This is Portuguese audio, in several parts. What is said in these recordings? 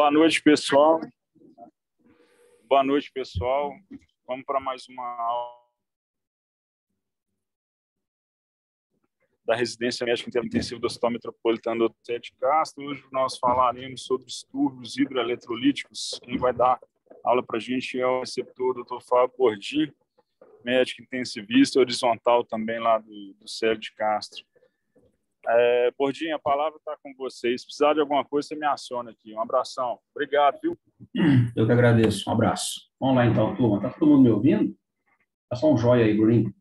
Boa noite, pessoal. Boa noite, pessoal. Vamos para mais uma aula da Residência Médica Intensiva do Hospital Metropolitano do José de Castro. Hoje nós falaremos sobre distúrbios hidroeletrolíticos. Quem vai dar aula para a gente é o receptor, Dr. Fábio Bordim, médico intensivista horizontal também lá do Célio de Castro. Bordim, a palavra está com vocês. Se precisar de alguma coisa, você me aciona aqui. Um abração. Obrigado, viu? Eu que agradeço. Um abraço. Vamos lá, então, turma. Está todo mundo me ouvindo? Tá só um joia aí, Bruninho.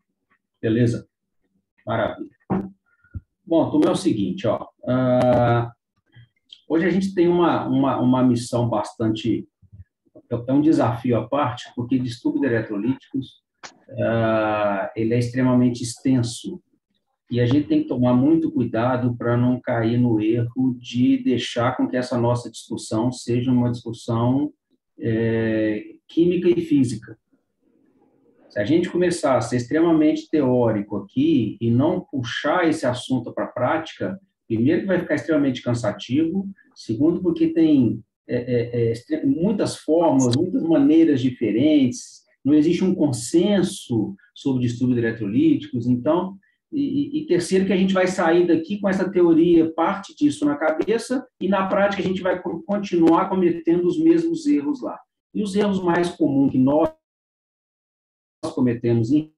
Beleza? Maravilha. Bom, turma, é o seguinte, ó. Hoje a gente tem uma missão bastante... É um desafio à parte, porque distúrbios eletrolíticos ele é extremamente extenso. E a gente tem que tomar muito cuidado para não cair no erro de deixar com que essa nossa discussão seja uma discussão química e física. Se a gente começar a ser extremamente teórico aqui e não puxar esse assunto para a prática, primeiro que vai ficar extremamente cansativo, segundo porque tem muitas formas, muitas maneiras diferentes, não existe um consenso sobre distúrbios eletrolíticos, então... E terceiro, que a gente vai sair daqui com essa teoria, parte disso na cabeça, e na prática a gente vai continuar cometendo os mesmos erros lá. E os erros mais comuns que nós cometemos em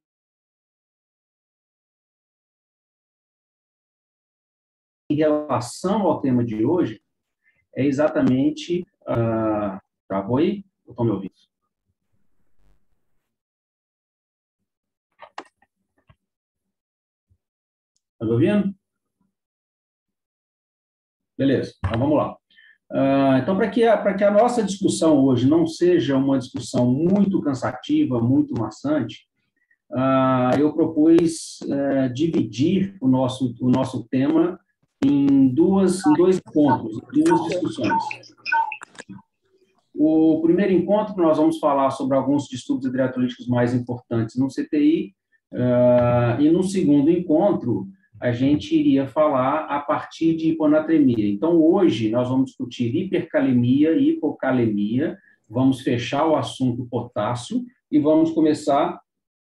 relação ao tema de hoje é exatamente... Travou aí? Estão me ouvindo? Está me ouvindo? Beleza, então vamos lá. Então, para que a nossa discussão hoje não seja uma discussão muito cansativa, muito maçante, eu propus dividir o nosso tema em dois encontros, duas discussões. O primeiro encontro, nós vamos falar sobre alguns distúrbios hidroeletrolíticos mais importantes no CTI, e no segundo encontro, a gente iria falar a partir de hiponatremia. Então, hoje, nós vamos discutir hipercalemia e hipocalemia, vamos fechar o assunto potássio e vamos começar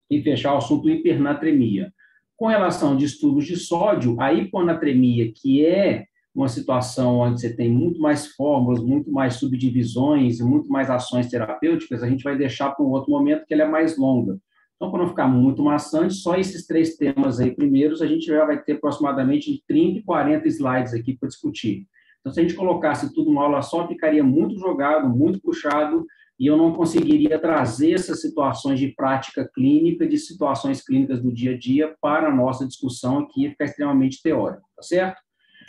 e fechar o assunto hipernatremia. Com relação a distúrbios de sódio, a hiponatremia, que é uma situação onde você tem muito mais fórmulas, muito mais subdivisões, muito mais ações terapêuticas, a gente vai deixar para um outro momento que ela é mais longa. Então, para não ficar muito maçante, só esses três temas aí primeiros, a gente já vai ter aproximadamente 30 e 40 slides aqui para discutir. Então, se a gente colocasse tudo numa aula só, ficaria muito jogado, muito puxado, e eu não conseguiria trazer essas situações de prática clínica, de situações clínicas do dia a dia para a nossa discussão aqui, e ficar extremamente teórico, tá certo?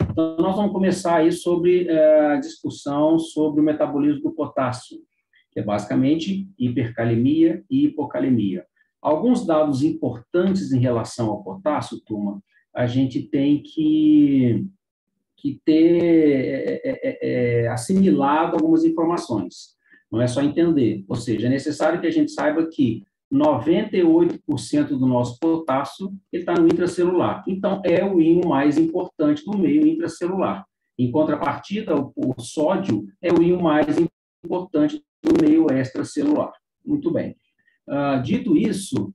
Então, nós vamos começar aí sobre a discussão sobre o metabolismo do potássio, que é basicamente hipercalemia e hipocalemia. Alguns dados importantes em relação ao potássio, turma, a gente tem que ter assimilado algumas informações. Não é só entender. Ou seja, é necessário que a gente saiba que 98% do nosso potássio está no intracelular. Então, é o íon mais importante do meio intracelular. Em contrapartida, o sódio é o íon mais importante do meio extracelular. Muito bem. Dito isso,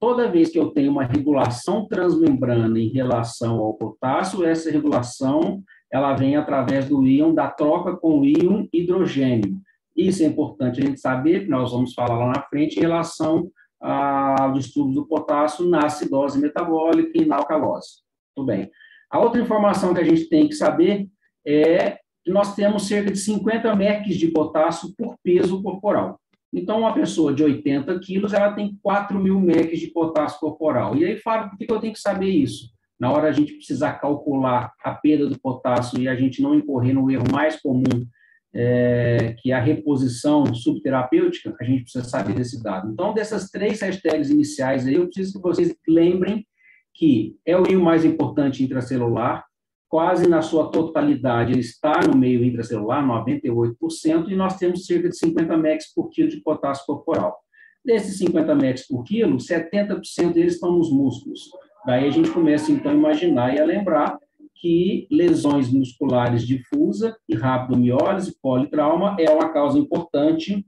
toda vez que eu tenho uma regulação transmembrana em relação ao potássio, essa regulação ela vem através do íon, da troca com o íon hidrogênio. Isso é importante a gente saber, que nós vamos falar lá na frente, em relação ao distúrbio do potássio na acidose metabólica e na alcalose. Tudo bem. A outra informação que a gente tem que saber é que nós temos cerca de 50 mEq de potássio por peso corporal. Então, uma pessoa de 80 quilos, ela tem 4.000 mEq de potássio corporal. E aí, Fábio, por que eu tenho que saber isso? Na hora a gente precisar calcular a perda do potássio e a gente não incorrer no erro mais comum, que é a reposição subterapêutica, a gente precisa saber desse dado. Então, dessas três hashtags iniciais aí, eu preciso que vocês lembrem que é o íon mais importante intracelular, quase na sua totalidade, ele está no meio intracelular, 98%, e nós temos cerca de 50 mEq por quilo de potássio corporal. Desses 50 mEq por quilo, 70% deles estão nos músculos. Daí a gente começa, então, a imaginar e a lembrar que lesões musculares difusa e rabdomiólise, politrauma, é uma causa importante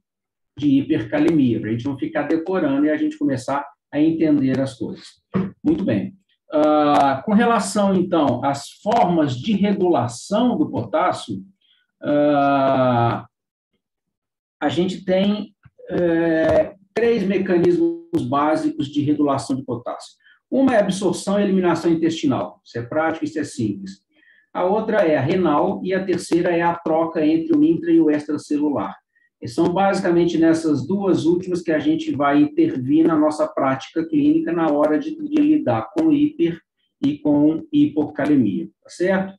de hipercalemia, para a gente não ficar decorando e a gente começar a entender as coisas. Muito bem. Com relação, então, às formas de regulação do potássio, a gente tem 3 mecanismos básicos de regulação de potássio. Uma é a absorção e eliminação intestinal. Isso é prático, isso é simples. A outra é a renal e a terceira é a troca entre o intra e o extracelular. E são basicamente nessas 2 últimas que a gente vai intervir na nossa prática clínica na hora de lidar com hiper e com hipocalemia, tá certo?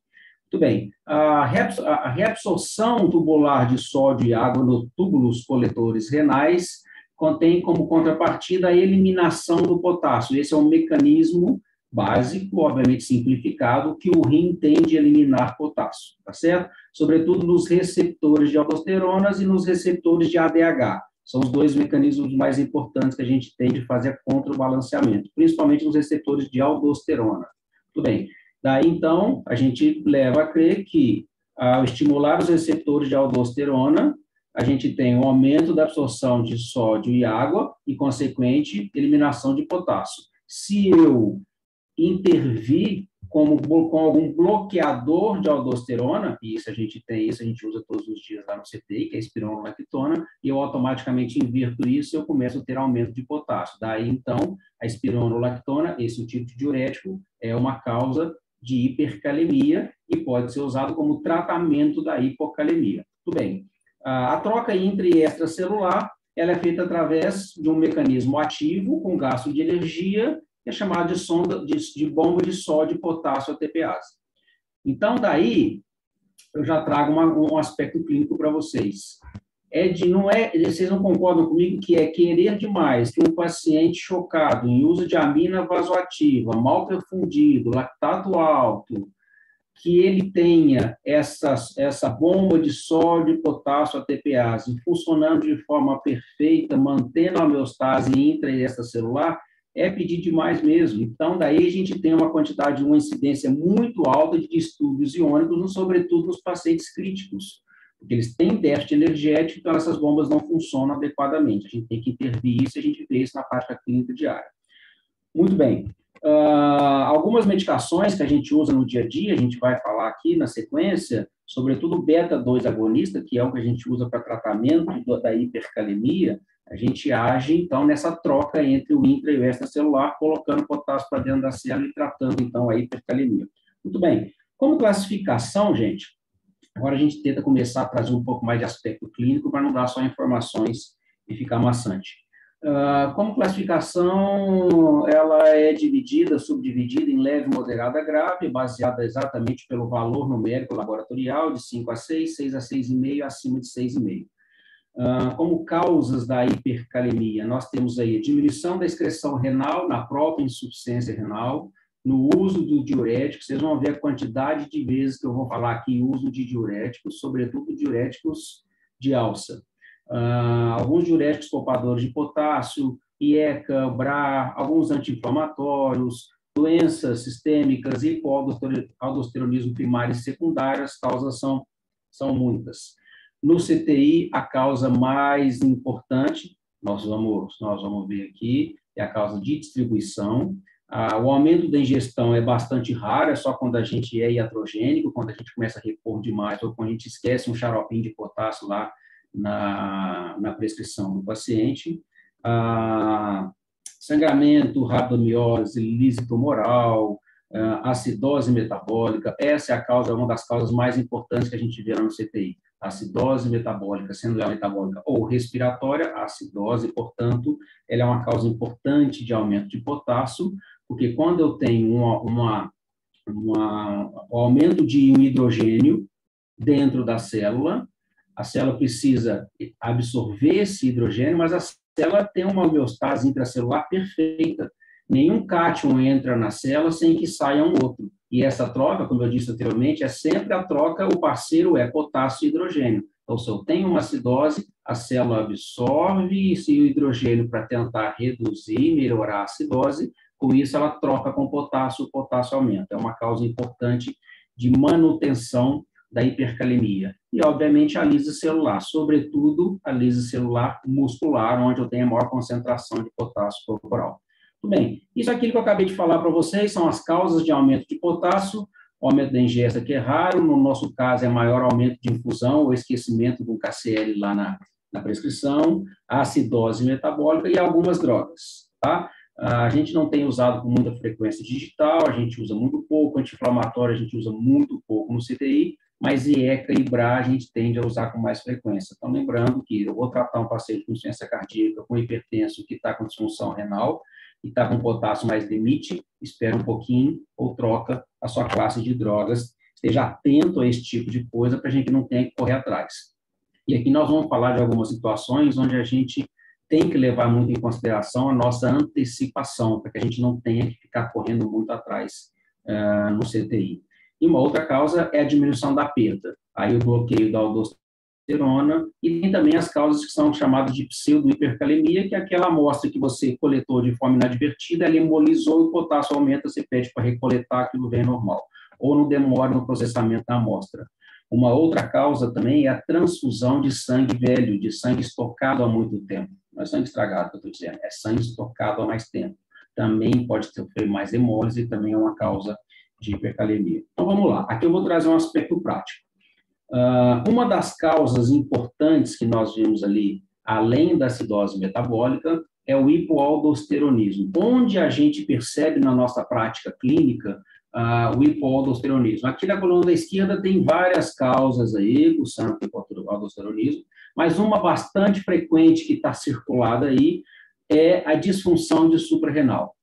Muito bem. A reabsorção tubular de sódio e água nos túbulos coletores renais contém como contrapartida a eliminação do potássio. Esse é um mecanismo básico, obviamente simplificado, que o rim tem de eliminar potássio, tá certo? Sobretudo nos receptores de aldosteronas e nos receptores de ADH. São os 2 mecanismos mais importantes que a gente tem de fazer contrabalanceamento, principalmente nos receptores de aldosterona. Tudo bem. Daí, então, a gente leva a crer que, ao estimular os receptores de aldosterona, a gente tem um aumento da absorção de sódio e água e, consequente, eliminação de potássio. Se eu intervir com algum bloqueador de aldosterona, e isso a gente tem, isso a gente usa todos os dias lá no CTI, que é a espironolactona, e eu automaticamente inverto isso e eu começo a ter aumento de potássio. Daí, então, a espironolactona, esse tipo de diurético, é uma causa de hipercalemia e pode ser usado como tratamento da hipocalemia. Tudo bem. A troca intra e extracelular, ela é feita através de um mecanismo ativo com gasto de energia, que é chamado de bomba de sódio e potássio ATPase. Então, daí, eu já trago um aspecto clínico para vocês. Vocês não concordam comigo que é querer demais que um paciente chocado em uso de amina vasoativa, mal perfundido, lactato alto, que ele tenha essa bomba de sódio e potássio ATPase funcionando de forma perfeita, mantendo a homeostase intra e extracelular, é pedir demais mesmo. Então, daí a gente tem uma incidência muito alta de distúrbios iônicos, sobretudo nos pacientes críticos, porque eles têm déficit energético, então essas bombas não funcionam adequadamente. A gente tem que intervir isso e a gente vê isso na prática clínica diária. Muito bem. Algumas medicações que a gente usa no dia a dia, a gente vai falar aqui na sequência, sobretudo o beta-2 agonista, que é o que a gente usa para tratamento da hipercalemia, a gente age, então, nessa troca entre o intra e o extracelular, colocando potássio para dentro da célula e tratando, então, a hipercalemia. Muito bem. Como classificação, gente, agora a gente tenta começar a trazer um pouco mais de aspecto clínico para não dar só informações e ficar maçante. Como classificação, ela é subdividida em leve, moderada, grave, baseada exatamente pelo valor numérico laboratorial, de 5 a 6, 6 a 6,5, acima de 6,5. Como causas da hipercalemia, nós temos aí a diminuição da excreção renal na própria insuficiência renal, no uso do diurético, vocês vão ver a quantidade de vezes que eu vou falar aqui uso de diuréticos, sobretudo diuréticos de alça. Alguns diuréticos poupadores de potássio, IECA, BRA, alguns anti-inflamatórios, doenças sistêmicas, hipoaldosteronismo primário e secundário, as causas são muitas. No CTI, a causa mais importante, nós vamos ver aqui, é a causa de distribuição. O aumento da ingestão é bastante raro, é só quando a gente é iatrogênico, quando a gente começa a repor demais, ou quando a gente esquece um xaropinho de potássio lá na prescrição do paciente. Sangramento, rabdomiólise, lise tumoral, acidose metabólica, essa é uma das causas mais importantes que a gente vê lá no CTI. Acidose metabólica, sendo ela metabólica ou respiratória, a acidose, portanto, ela é uma causa importante de aumento de potássio, porque quando eu tenho um aumento de um hidrogênio dentro da célula, a célula precisa absorver esse hidrogênio, mas a célula tem uma homeostase intracelular perfeita. Nenhum cátion entra na célula sem que saia um outro. E essa troca, como eu disse anteriormente, é sempre a troca, o parceiro é potássio e hidrogênio. Então, se eu tenho uma acidose, a célula absorve esse hidrogênio para tentar reduzir e melhorar a acidose, com isso ela troca com o potássio aumenta. É uma causa importante de manutenção da hipercalemia. E, obviamente, a lise celular, sobretudo a lise celular muscular, onde eu tenho a maior concentração de potássio corporal. Tudo bem, isso aqui que eu acabei de falar para vocês são as causas de aumento de potássio. O aumento da ingesta, que é raro, no nosso caso é maior aumento de infusão ou esquecimento do KCl lá na prescrição, a acidose metabólica e algumas drogas, tá? A gente não tem usado com muita frequência digital, a gente usa muito pouco, anti-inflamatório a gente usa muito pouco no CTI, mas IECA e BRA a gente tende a usar com mais frequência. Então, lembrando que eu vou tratar um paciente com insuficiência cardíaca, com hipertenso, que está com disfunção renal, e está com potássio mais limite, espera um pouquinho ou troca a sua classe de drogas. Esteja atento a esse tipo de coisa para a gente não tenha que correr atrás. E aqui nós vamos falar de algumas situações onde a gente tem que levar muito em consideração a nossa antecipação, para que a gente não tenha que ficar correndo muito atrás no CTI. E uma outra causa é a diminuição da perda. Aí o bloqueio da aldosterona, e tem também as causas que são chamadas de pseudo-hipercalemia, que é aquela amostra que você coletou de forma inadvertida, ela embolizou e o potássio aumenta, você pede para recoletar, aquilo vem normal. Ou não demora no processamento da amostra. Uma outra causa também é a transfusão de sangue velho, de sangue estocado há muito tempo. Não é sangue estragado que eu estou dizendo, é sangue estocado há mais tempo. Também pode sofrer mais hemólise e também é uma causa de hipercalemia. Então, vamos lá. Aqui eu vou trazer um aspecto prático. Uma das causas importantes que nós vimos ali, além da acidose metabólica, é o hipoaldosteronismo, onde a gente percebe na nossa prática clínica o hipoaldosteronismo. Aqui na coluna da esquerda tem várias causas aí, o sangue hipoaldosteronismo, mas uma bastante frequente que está circulada aí é a disfunção de suprarrenal.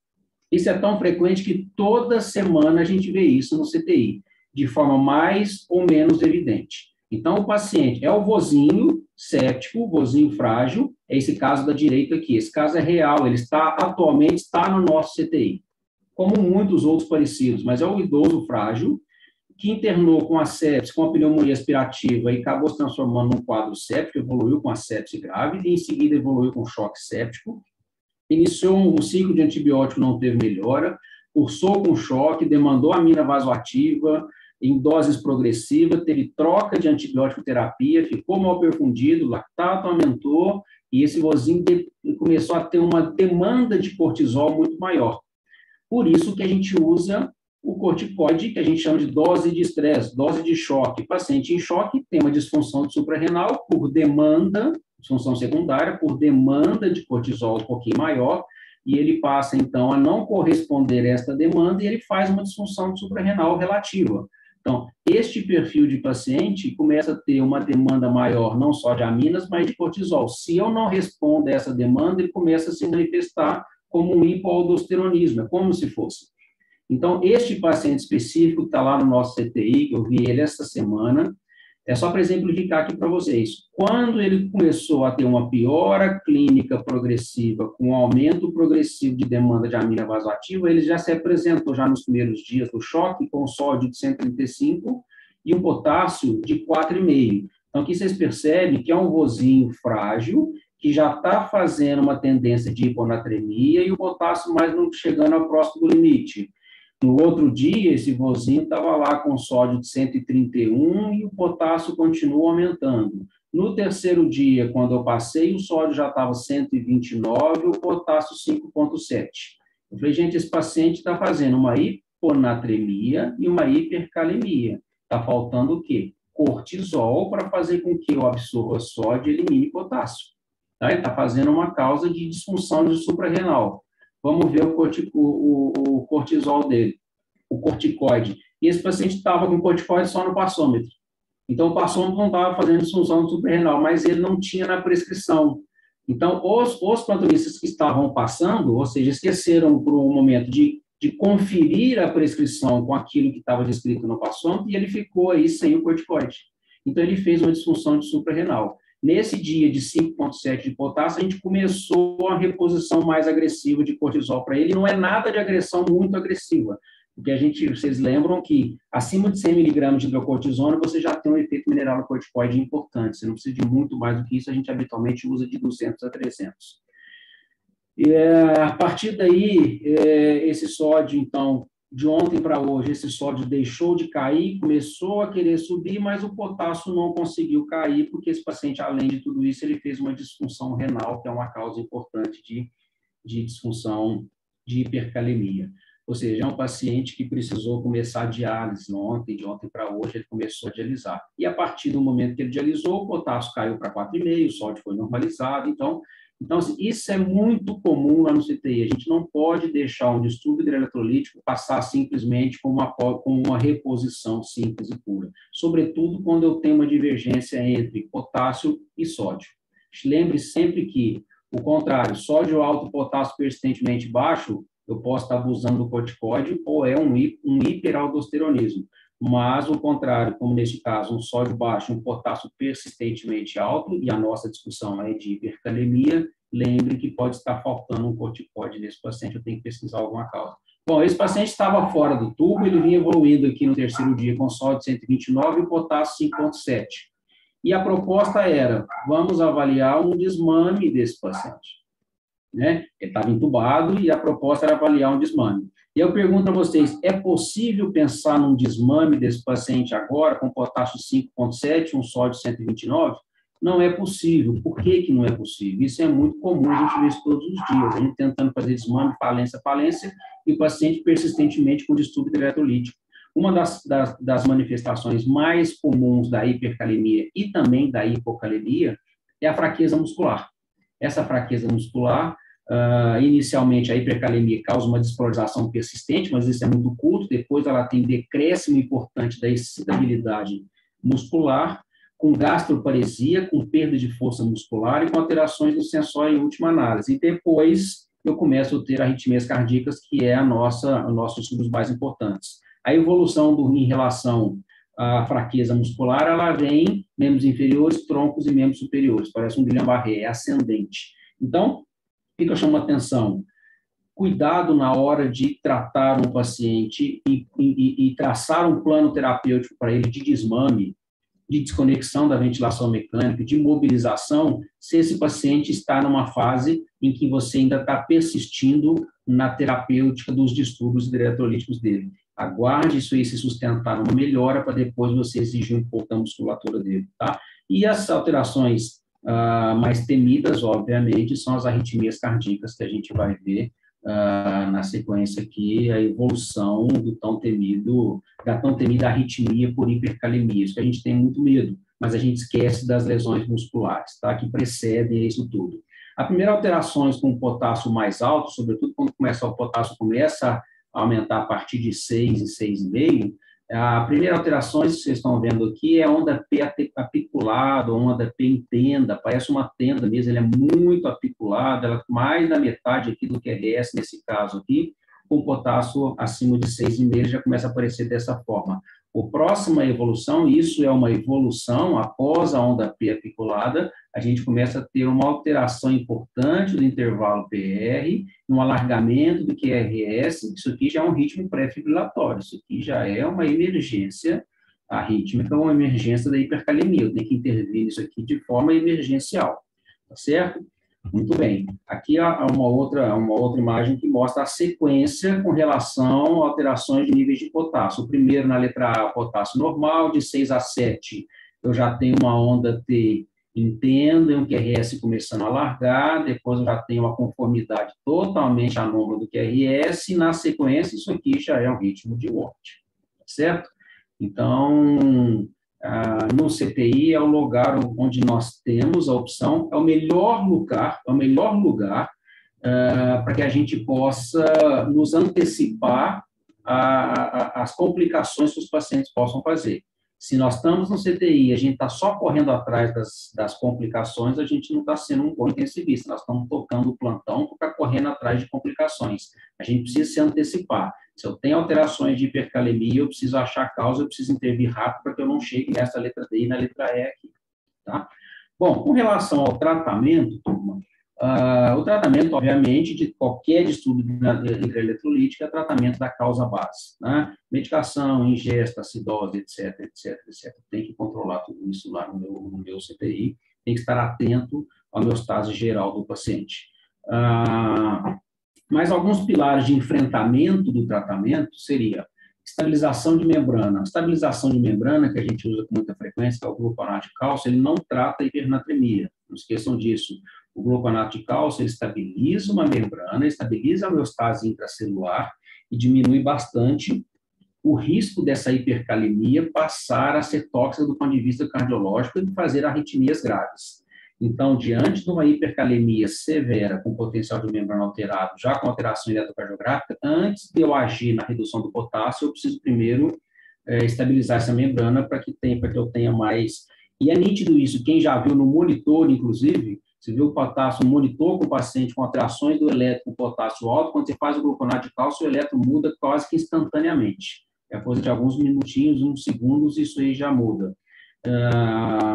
Isso é tão frequente que toda semana a gente vê isso no CTI, de forma mais ou menos evidente. Então, o paciente é o vozinho séptico, vozinho frágil, é esse caso da direita aqui. Esse caso é real, ele atualmente está no nosso CTI, como muitos outros parecidos, mas é o idoso frágil, que internou com a sepse, com a pneumonia aspirativa e acabou se transformando num quadro séptico, evoluiu com a sepse grave, e em seguida evoluiu com choque séptico, iniciou um ciclo de antibiótico, não teve melhora, cursou com choque, demandou amina vasoativa em doses progressivas, teve troca de antibiótico terapia, ficou mal perfundido, lactato aumentou, e esse vozinho começou a ter uma demanda de cortisol muito maior. Por isso que a gente usa o corticoide, que a gente chama de dose de estresse, dose de choque. O paciente em choque tem uma disfunção de suprarrenal por demanda, disfunção secundária, por demanda de cortisol um pouquinho maior, e ele passa, então, a não corresponder a esta demanda e ele faz uma disfunção de suprarrenal relativa. Então, este perfil de paciente começa a ter uma demanda maior, não só de aminas, mas de cortisol. Se eu não respondo a essa demanda, ele começa a se manifestar como um hipoaldosteronismo, é como se fosse. Então, este paciente específico que está lá no nosso CTI, que eu vi ele essa semana, é só para exemplificar aqui para vocês. Quando ele começou a ter uma piora clínica progressiva, com um aumento progressivo de demanda de amina vasoativa, ele já se apresentou já nos primeiros dias do choque com sódio de 135 e um potássio de 4,5. Então, aqui vocês percebem que é um vozinho frágil, que já está fazendo uma tendência de hiponatremia e o potássio mais não chegando ao próximo do limite. No outro dia, esse vozinho estava lá com sódio de 131 e o potássio continua aumentando. No terceiro dia, quando eu passei, o sódio já estava 129 e o potássio 5,7. Eu falei, gente, esse paciente está fazendo uma hiponatremia e uma hipercalemia. Está faltando o quê? Cortisol para fazer com que eu absorva sódio e elimine potássio. Tá? Ele está fazendo uma causa de disfunção de suprarrenal. Vamos ver o cortisol dele, o corticoide. E esse paciente estava com corticoide só no passômetro. Então, o passômetro não estava fazendo disfunção do suprarrenal, mas ele não tinha na prescrição. Então, os plantonistas que estavam passando, ou seja, esqueceram por um momento de conferir a prescrição com aquilo que estava descrito no passômetro, e ele ficou aí sem o corticoide. Então, ele fez uma disfunção de suprarrenal. Nesse dia de 5,7 de potássio, a gente começou a reposição mais agressiva de cortisol para ele. Não é nada de agressão muito agressiva, porque vocês lembram que acima de 100 mg de hidrocortisona, você já tem um efeito mineralocorticoide importante. Você não precisa de muito mais do que isso, a gente habitualmente usa de 200 a 300. E, a partir daí, esse sódio, então, de ontem para hoje, esse sódio deixou de cair, começou a querer subir, mas o potássio não conseguiu cair, porque esse paciente, além de tudo isso, ele fez uma disfunção renal, que é uma causa importante de disfunção de hipercalemia. Ou seja, é um paciente que precisou começar a diálise ontem, de ontem para hoje, ele começou a dialisar. E a partir do momento que ele dialisou, o potássio caiu para 4,5, o sódio foi normalizado. Então assim, isso é muito comum lá no CTI. A gente não pode deixar um distúrbio hidroeletrolítico passar simplesmente com uma reposição simples e pura. Sobretudo quando eu tenho uma divergência entre potássio e sódio. Lembre sempre que, o contrário, sódio alto, potássio persistentemente baixo, eu posso estar abusando do corticóide ou é um hiperaldosteronismo. Mas, o contrário, como neste caso, um sódio baixo, um potássio persistentemente alto, e a nossa discussão é de hipercalemia, lembre que pode estar faltando um corticóide nesse paciente, eu tenho que pesquisar alguma causa. Bom, esse paciente estava fora do tubo, ele vinha evoluindo aqui no terceiro dia com sódio 129 e o potássio 5,7. E a proposta era, vamos avaliar um desmame desse paciente. Né? Ele estava entubado e a proposta era avaliar um desmame. E eu pergunto a vocês, é possível pensar num desmame desse paciente agora, com potássio 5,7, um sódio 129? Não é possível. Por que que não é possível? Isso é muito comum, a gente vê isso todos os dias. A gente tentando fazer desmame, falência, e o paciente persistentemente com distúrbio eletrolítico. Uma das manifestações mais comuns da hipercalemia e também da hipocalemia é a fraqueza muscular. Essa fraqueza muscular, inicialmente a hipercalemia causa uma despolarização persistente, mas isso é muito curto, depois ela tem decréscimo importante da excitabilidade muscular, com gastroparesia, com perda de força muscular e com alterações do sensório em última análise. E depois eu começo a ter arritmias cardíacas, que é os nossos estudos mais importantes. A evolução em relação à fraqueza muscular, ela vem membros inferiores, troncos e membros superiores. Parece um Guillain-Barré, é ascendente. Então, o que eu chamo a atenção? Cuidado na hora de tratar um paciente e traçar um plano terapêutico para ele de desmame, de desconexão da ventilação mecânica, de mobilização, se esse paciente está numa fase em que você ainda está persistindo na terapêutica dos distúrbios hidroeletrolíticos dele. Aguarde isso aí se sustentar numa melhora para depois você exigir um pouco da musculatura dele, tá? E as alterações mais temidas, obviamente, são as arritmias cardíacas que a gente vai ver na sequência aqui, a evolução da tão temida arritmia por hipercalemia, isso que a gente tem muito medo, mas a gente esquece das lesões musculares, tá? Que precedem isso tudo. A primeira alterações com o potássio mais alto, sobretudo quando o potássio começa a aumentar a partir de 6 e 6,5, a primeira alteração que vocês estão vendo aqui é a onda P apiculada, onda P em tenda, parece uma tenda mesmo, ela é muito apiculada, ela é mais da metade aqui do QRS, nesse caso aqui, com potássio acima de 6,5, já começa a aparecer dessa forma. A próxima evolução, isso é uma evolução após a onda P apiculada, a gente começa a ter uma alteração importante do intervalo PR, um alargamento do QRS, isso aqui já é um ritmo pré-fibrilatório, isso aqui já é uma emergência arrítmica, uma emergência da hipercalemia, eu tenho que intervir nisso aqui de forma emergencial, tá certo? Muito bem. Aqui há uma outra imagem que mostra a sequência com relação a alterações de níveis de potássio. O primeiro, na letra A, potássio normal, de 6 a 7, eu já tenho uma onda T em tenda, um QRS começando a alargar, depois eu já tenho uma conformidade totalmente anômala do QRS, e na sequência, isso aqui já é um ritmo de Watt, certo? Então, no CTI é o lugar onde nós temos a opção, é o melhor lugar para que a gente possa nos antecipar às complicações que os pacientes possam fazer. Se nós estamos no CTI, a gente está só correndo atrás das complicações, a gente não está sendo um bom intensivista, nós estamos tocando o plantão para ficar correndo atrás de complicações. A gente precisa se antecipar. Se eu tenho alterações de hipercalemia, eu preciso achar a causa, eu preciso intervir rápido para que eu não chegue nessa letra D e na letra E aqui. Tá? Bom, com relação ao tratamento, turma, o tratamento, obviamente, de qualquer distúrbio hidroeletrolítico é tratamento da causa base, né? Medicação, ingesta, acidose, etc. Tem que controlar tudo isso lá no meu CTI, tem que estar atento à homeostase geral do paciente. Mas alguns pilares de enfrentamento do tratamento seria estabilização de membrana. A estabilização de membrana, que a gente usa com muita frequência, que é o gluconato de cálcio, ele não trata a hipernatremia. Não esqueçam disso. O gluconato de cálcio, ele estabiliza uma membrana, estabiliza a homeostase intracelular e diminui bastante o risco dessa hipercalemia passar a ser tóxica do ponto de vista cardiológico e fazer arritmias graves. Então, diante de uma hipercalemia severa, com potencial de membrana alterado, já com alteração eletrocardiográfica, antes de eu agir na redução do potássio, eu preciso primeiro estabilizar essa membrana para que eu tenha mais... E é nítido isso, quem já viu no monitor, inclusive, você viu o potássio, monitor com o paciente com alterações do eletro com potássio alto, quando você faz o gluconato de cálcio, o eletro muda quase que instantaneamente. É coisa de alguns minutinhos, uns segundos, isso aí já muda.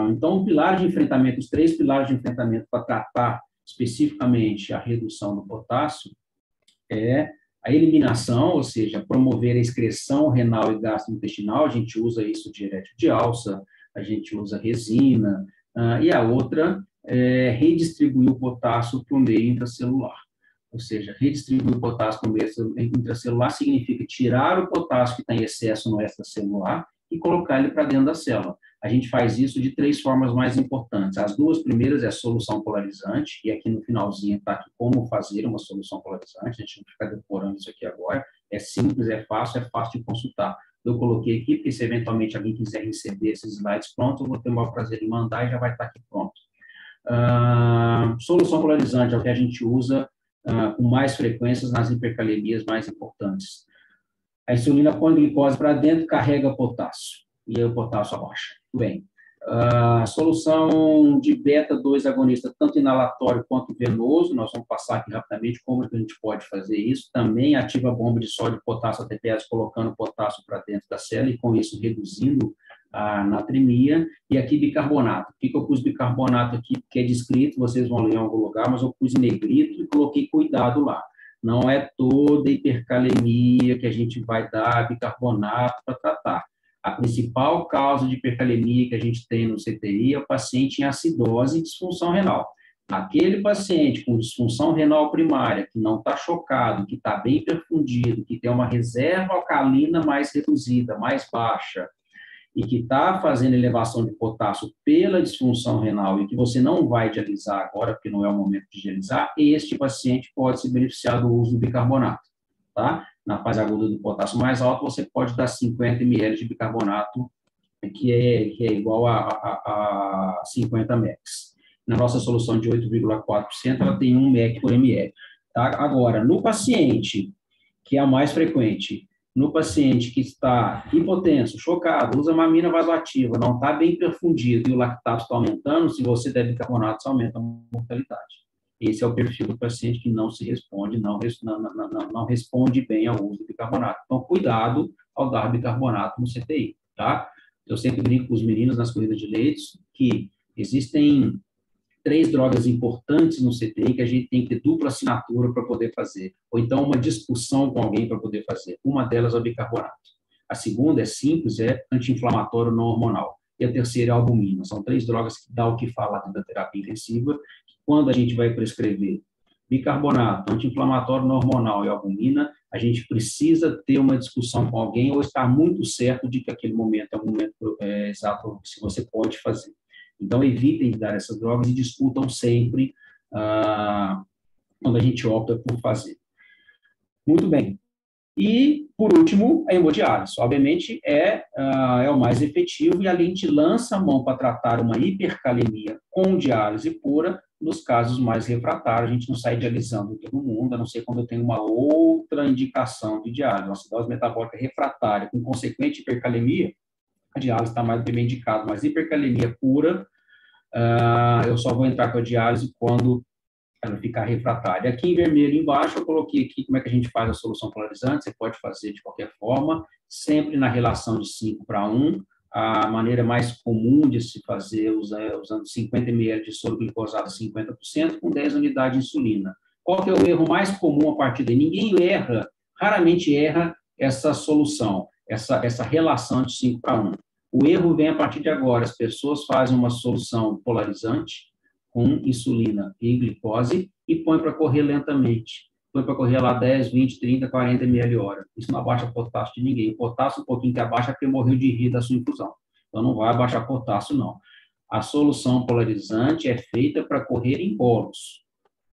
Então, o pilar de enfrentamento, os 3 pilares de enfrentamento para tratar especificamente a redução do potássio é a eliminação, ou seja, promover a excreção renal e gastrointestinal, a gente usa isso direto de alça, a gente usa resina, e a outra é redistribuir o potássio para o meio intracelular. Ou seja, redistribuir o potássio para o meio intracelular significa tirar o potássio que está em excesso no extracelular e colocar ele para dentro da célula. A gente faz isso de 3 formas mais importantes. As 2 primeiras é a solução polarizante, e aqui no finalzinho está aqui como fazer uma solução polarizante, a gente não fica decorando isso aqui agora, é simples, é fácil de consultar. Eu coloquei aqui, porque se eventualmente alguém quiser receber esses slides prontos, eu vou ter o maior prazer em mandar e já vai estar aqui pronto. Solução polarizante é o que a gente usa com mais frequências nas hipercalemias mais importantes. A insulina põe glicose para dentro, carrega potássio, e aí o potássio abaixa. Muito bem. A solução de beta-2 agonista, tanto inalatório quanto venoso, nós vamos passar aqui rapidamente como é que a gente pode fazer isso. Também ativa a bomba de sódio potássio ATPase, colocando potássio para dentro da célula e com isso reduzindo a natremia. E aqui bicarbonato. Por que eu pus bicarbonato aqui? Porque é descrito, vocês vão ler em algum lugar, mas eu pus em negrito e coloquei cuidado lá. Não é toda hipercalemia que a gente vai dar bicarbonato para tratar. A principal causa de hipercalemia que a gente tem no CTI é o paciente em acidose e disfunção renal. Aquele paciente com disfunção renal primária, que não está chocado, que está bem perfundido, que tem uma reserva alcalina mais reduzida, mais baixa, e que está fazendo elevação de potássio pela disfunção renal e que você não vai dialisar agora, porque não é o momento de dialisar, este paciente pode se beneficiar do uso do bicarbonato, tá? Na fase aguda do potássio mais alto, você pode dar 50 ml de bicarbonato, que é igual a 50 mEq. Na nossa solução de 8,4%, ela tem 1 mEq por ml. Tá? Agora, no paciente, que é a mais frequente, no paciente que está hipotenso, chocado, usa mamina vasoativa, não está bem perfundido e o lactato está aumentando, se você der bicarbonato, você aumenta a mortalidade. Esse é o perfil do paciente que não se responde, não responde bem ao uso do bicarbonato. Então, cuidado ao dar bicarbonato no CTI, tá? Eu sempre brinco com os meninos nas corridas de leitos que existem 3 drogas importantes no CTI que a gente tem que ter dupla assinatura para poder fazer, ou então uma discussão com alguém para poder fazer. Uma delas é o bicarbonato. A segunda é simples, é anti-inflamatório não hormonal. E a terceira é a albumina. São 3 drogas que dá o que falar dentro da terapia intensiva. Quando a gente vai prescrever bicarbonato, anti-inflamatório não hormonal e albumina, a gente precisa ter uma discussão com alguém ou estar muito certo de que aquele momento é o momento exato que você pode fazer. Então, evitem de dar essas drogas e discutam sempre quando a gente opta por fazer. Muito bem. E, por último, a hemodiálise. Obviamente, é o mais efetivo e a gente lança a mão para tratar uma hipercalemia com diálise pura nos casos mais refratários. A gente não sai dialisando todo mundo, a não ser quando eu tenho uma outra indicação de diálise. Uma acidose metabólica refratária com consequente hipercalemia, a diálise está mais bem indicada, mas hipercalemia pura, eu só vou entrar com a diálise quando ela ficar refratária. Aqui em vermelho embaixo eu coloquei aqui como é que a gente faz a solução polarizante, você pode fazer de qualquer forma, sempre na relação de 5:1, a maneira mais comum de se fazer usando 50 ml de soro glicosado a 50% com 10 unidades de insulina. Qual que é o erro mais comum a partir daí? Ninguém erra, raramente erra essa solução, essa relação de 5:1. O erro vem a partir de agora, as pessoas fazem uma solução polarizante com insulina e glicose e põem para correr lentamente. foi para correr lá 10, 20, 30, 40 ml hora. Isso não abaixa potássio de ninguém. O potássio, um pouquinho que abaixa, é porque morreu de rir da sua infusão. Então, não vai abaixar potássio, não. A solução polarizante é feita para correr em bolos.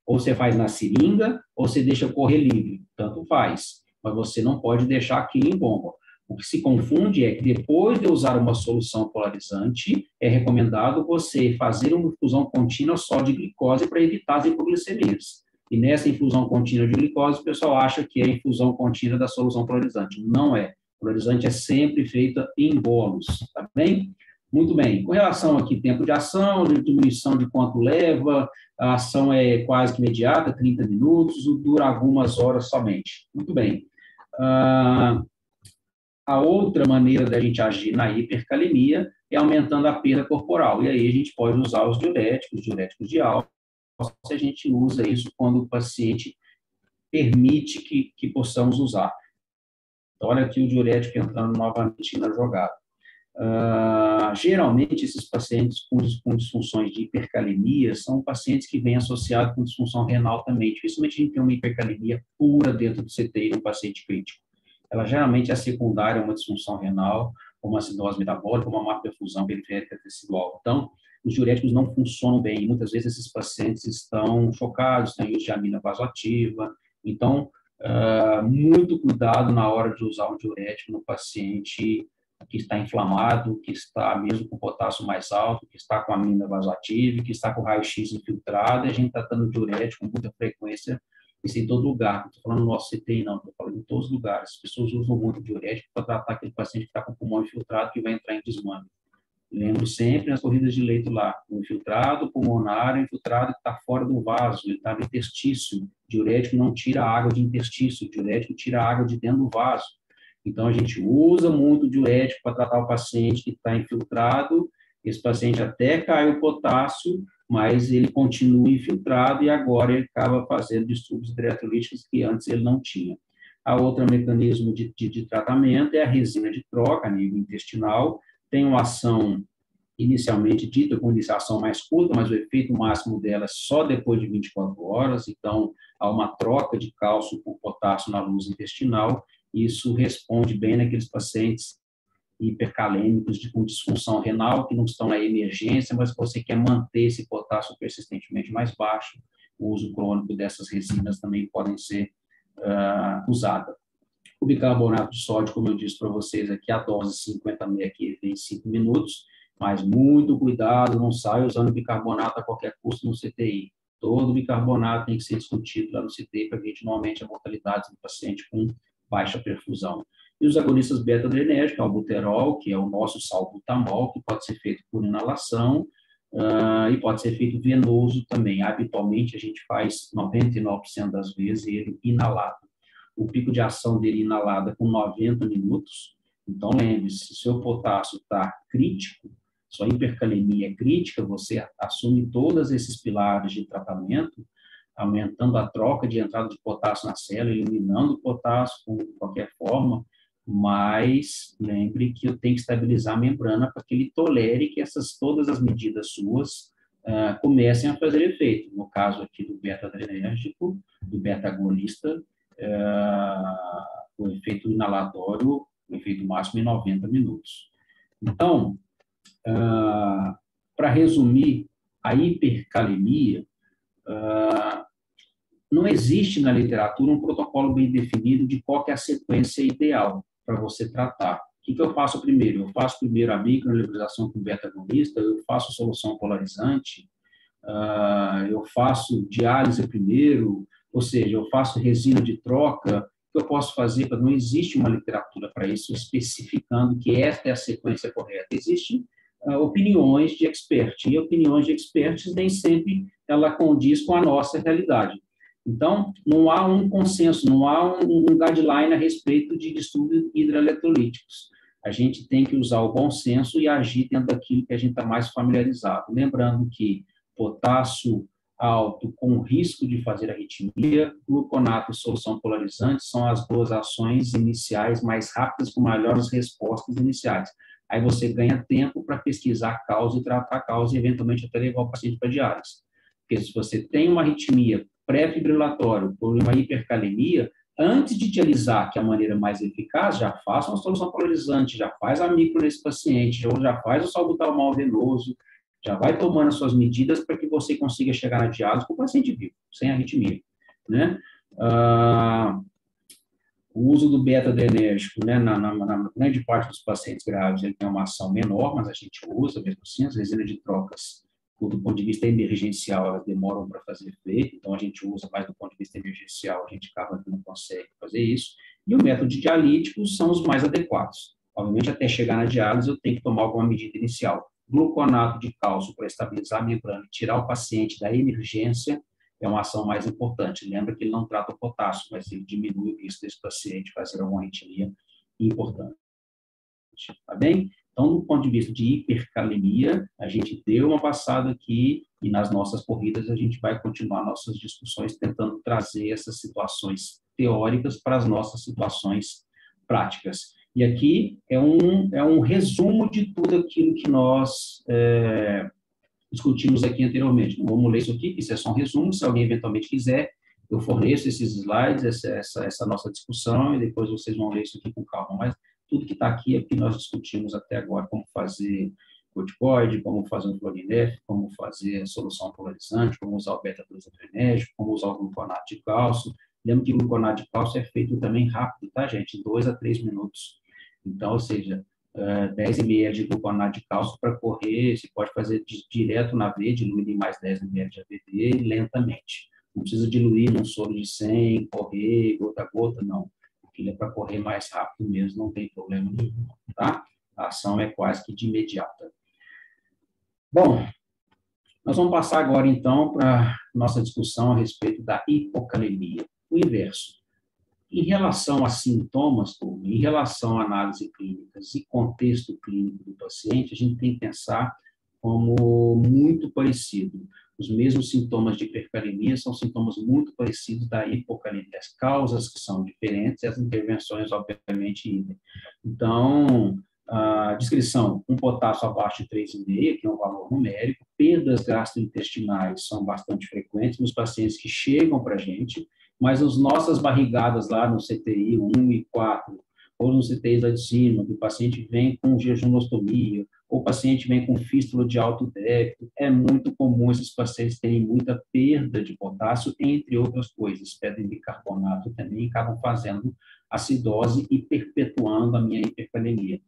Ou você faz na seringa, ou você deixa correr livre. Tanto faz. Mas você não pode deixar aquilo em bomba. O que se confunde é que depois de usar uma solução polarizante, é recomendado você fazer uma infusão contínua só de glicose para evitar as hipoglicemias. E nessa infusão contínua de glicose, o pessoal acha que é a infusão contínua da solução polarizante. Não é. O polarizante é sempre feita em bolos, tá bem? Muito bem. Com relação aqui, tempo de ação, diminuição de quanto leva, a ação é quase que imediata, 30 minutos, dura algumas horas somente. Muito bem. A outra maneira da gente agir na hipercalemia é aumentando a perda corporal. E aí a gente pode usar os diuréticos de álcool, se a gente usa isso quando o paciente permite que possamos usar. Então, olha aqui o diurético entrando novamente na jogada. Geralmente, esses pacientes com disfunções de hipercalemia são pacientes que vêm associados com disfunção renal também. Dificilmente a gente tem uma hipercalemia pura dentro do CTI no paciente crítico. Ela geralmente é secundária a uma disfunção renal, uma acidose metabólica, uma má perfusão periférica tecidual. Então, os diuréticos não funcionam bem. Muitas vezes esses pacientes estão chocados, têm uso de amina vasoativa. Então, muito cuidado na hora de usar um diurético no paciente que está inflamado, que está mesmo com potássio mais alto, que está com amina vasoativa, que está com raio-x infiltrado, e a gente está dando diurético com muita frequência, isso em todo lugar. Não estou falando no nosso CTI, não, estou falando em todos os lugares. As pessoas usam muito diurético para tratar aquele paciente que está com o pulmão infiltrado, que vai entrar em desmame. Lembro sempre nas corridas de leito lá, o infiltrado pulmonar, o infiltrado que está fora do vaso, ele está no interstício. O diurético não tira a água de interstício, o diurético tira a água de dentro do vaso. Então, a gente usa muito diurético para tratar o paciente que está infiltrado, esse paciente até cai o potássio, mas ele continua infiltrado e agora ele acaba fazendo distúrbios hidroeletrolíticos que antes ele não tinha. A outro mecanismo de tratamento é a resina de troca a nível intestinal, tem uma ação inicialmente dita com iniciação mais curta, mas o efeito máximo dela é só depois de 24 horas, então há uma troca de cálcio por potássio na luz intestinal, e isso responde bem naqueles pacientes hipercalêmicos com disfunção renal, que não estão na emergência, mas você quer manter esse potássio persistentemente mais baixo. O uso crônico dessas resinas também podem ser usadas. O bicarbonato de sódio, como eu disse para vocês aqui, a dose 50 ml aqui em 5 minutos, mas muito cuidado, não saia usando bicarbonato a qualquer custo no CTI. Todo bicarbonato tem que ser discutido lá no CTI para ver normalmente a mortalidade do paciente com baixa perfusão. E os agonistas beta-adrenérgicos, que é o albuterol, que é o nosso salbutamol, que pode ser feito por inalação e pode ser feito venoso também. Habitualmente, a gente faz 99% das vezes ele inalado. O pico de ação dele inalado é com 90 minutos. Então, lembre-se, se o seu potássio está crítico, sua hipercalemia é crítica, você assume todos esses pilares de tratamento, aumentando a troca de entrada de potássio na célula, eliminando o potássio de qualquer forma, mas lembre que eu tenho que estabilizar a membrana para que ele tolere que todas as medidas suas comecem a fazer efeito. No caso aqui do beta-adrenérgico, do beta-agonista, o efeito inalatório, o efeito máximo em 90 minutos. Então, para resumir, a hipercalemia, não existe na literatura um protocolo bem definido de qual que é a sequência ideal para você tratar. O que eu faço primeiro? Eu faço primeiro a micronebulização com beta-agonista, eu faço solução polarizante, eu faço diálise primeiro, ou seja, eu faço resina de troca. O que eu posso fazer? Não existe uma literatura para isso especificando que esta é a sequência correta. Existem opiniões de experts, e opiniões de experts nem sempre ela condiz com a nossa realidade. Então, não há um consenso, não há um guideline a respeito de distúrbios hidroeletrolíticos. A gente tem que usar o bom senso e agir dentro daquilo que a gente está mais familiarizado. Lembrando que potássio alto com risco de fazer arritmia, gluconato e solução polarizante são as duas ações iniciais mais rápidas com melhores respostas iniciais. Aí você ganha tempo para pesquisar a causa e tratar a causa e, eventualmente, até levar o paciente para diálise. Porque se você tem uma arritmia pré-fibrilatório por uma hipercalemia, antes de dialisar, que é a maneira mais eficaz, já faça uma solução polarizante, já faz a micro nesse paciente, já faz o salbutamol venoso, já vai tomando as suas medidas para que você consiga chegar na diálise com o paciente vivo, sem arritmia, né? O uso do beta-adrenérgico, né, na grande parte dos pacientes graves, ele tem uma ação menor, mas a gente usa mesmo assim. As resinas de trocas, do ponto de vista emergencial, elas demoram para fazer efeito, então a gente usa mais do ponto de vista emergencial, a gente acaba que não consegue fazer isso. E o método de dialíticos são os mais adequados. Obviamente, até chegar na diálise, eu tenho que tomar alguma medida inicial. Gluconato de cálcio para estabilizar a membrana e tirar o paciente da emergência é uma ação mais importante. Lembra que ele não trata o potássio, mas ele diminui o risco desse paciente fazer uma arritmia importante. Tá bem? Então, do ponto de vista de hipercalemia, a gente deu uma passada aqui e nas nossas corridas a gente vai continuar nossas discussões tentando trazer essas situações teóricas para as nossas situações práticas. E aqui é um resumo de tudo aquilo que nós discutimos aqui anteriormente. Não vamos ler isso aqui, isso é só um resumo. Se alguém eventualmente quiser, eu forneço esses slides, essa nossa discussão, e depois vocês vão ler isso aqui com calma. Mas tudo que está aqui é o que nós discutimos até agora, como fazer corticoide, como fazer um florinef, como fazer solução polarizante, como usar o beta-adrenérgico, como usar o gluconato de cálcio. Lembra que o gluconato de cálcio é feito também rápido, tá, gente? 2 a 3 minutos. Então, ou seja, 10 ml de gluconato de cálcio para correr, você pode fazer direto na veia, diluir em mais 10 ml de ABD lentamente. Não precisa diluir num soro de 100, correr gota a gota, não. Aquilo é para correr mais rápido mesmo, não tem problema nenhum, tá? A ação é quase que de imediata. Bom, nós vamos passar agora, então, para nossa discussão a respeito da hipocalemia. O inverso. Em relação a sintomas, em relação a análises clínicas e contexto clínico do paciente, a gente tem que pensar como muito parecido. Os mesmos sintomas de hipercalemia são sintomas muito parecidos da hipocalemia. As causas que são diferentes e as intervenções, obviamente, idem. Então, a descrição, um potássio abaixo de 3,5, que é um valor numérico, perdas gastrointestinais são bastante frequentes nos pacientes que chegam para a gente, mas as nossas barrigadas lá no CTI 1 e 4, ou no CTI lá de cima, que o paciente vem com jejunostomia, ou o paciente vem com fístula de alto débito, é muito comum esses pacientes terem muita perda de potássio, entre outras coisas. Pedem bicarbonato também, acabam fazendo acidose e perpetuando a minha hipercalemia.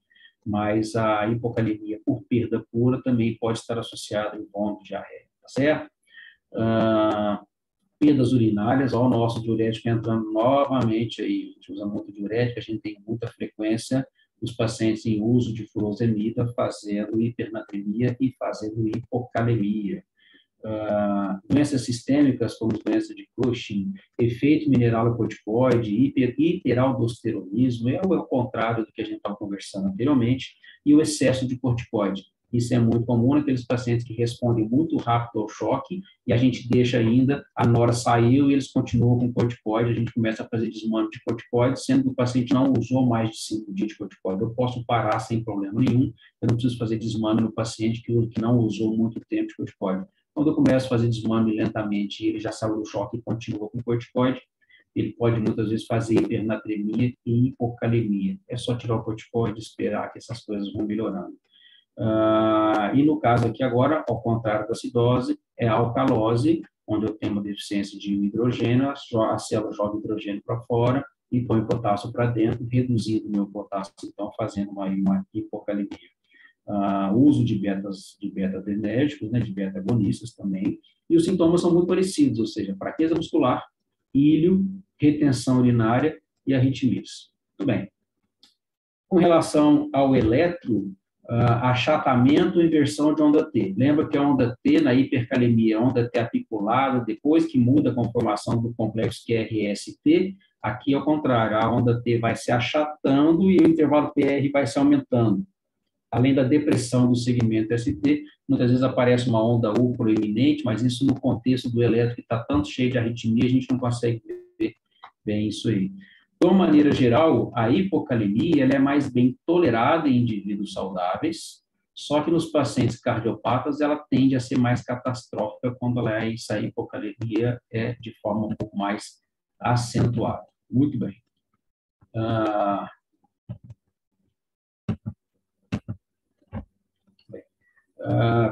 Mas a hipocalemia por perda pura também pode estar associada em vômito, diarreia, tá certo? Perdas urinárias, ó, o nosso diurético entrando novamente aí, a gente usa muito diurético, a gente tem muita frequência dos pacientes em uso de furosemida fazendo hipernatremia e fazendo hipocalemia. Doenças sistêmicas, como doença de Cushing, efeito mineralocorticoide, hiperaldosteronismo, é o contrário do que a gente estava conversando anteriormente, e o excesso de corticoide. Isso é muito comum naqueles pacientes que respondem muito rápido ao choque e a gente deixa ainda, a nora saiu e eles continuam com corticoide, a gente começa a fazer desmame de corticoide, sendo que o paciente não usou mais de 5 dias de corticoide. Eu posso parar sem problema nenhum, eu não preciso fazer desmame no paciente que não usou muito tempo de corticoide. Quando eu começo a fazer desmame lentamente e ele já saiu do choque e continua com corticoide, ele pode muitas vezes fazer hipernatremia e hipocalemia. É só tirar o corticoide e esperar que essas coisas vão melhorando. E no caso aqui agora, ao contrário da acidose, é a alcalose, onde eu tenho uma deficiência de hidrogênio, a célula joga hidrogênio para fora e põe potássio para dentro, reduzindo o meu potássio, então fazendo uma hipocalemia. Uso de beta-adrenérgicos, né, de beta-agonistas também, e os sintomas são muito parecidos, ou seja, fraqueza muscular, íleo, retenção urinária e arritmias. Muito bem. Com relação ao eletro, achatamento e inversão de onda T. Lembra que a onda T na hipercalemia é onda T apiculada, depois que muda a conformação do complexo QRS-T, aqui é o contrário, a onda T vai se achatando e o intervalo PR vai se aumentando. Além da depressão do segmento ST, muitas vezes aparece uma onda U proeminente, mas isso no contexto do elétrico que está tanto cheio de arritmia, a gente não consegue ver bem isso aí. De uma maneira geral, a hipocalemia ela é mais bem tolerada em indivíduos saudáveis, Só que nos pacientes cardiopatas, ela tende a ser mais catastrófica quando essa hipocalemia é de forma um pouco mais acentuada. Muito bem.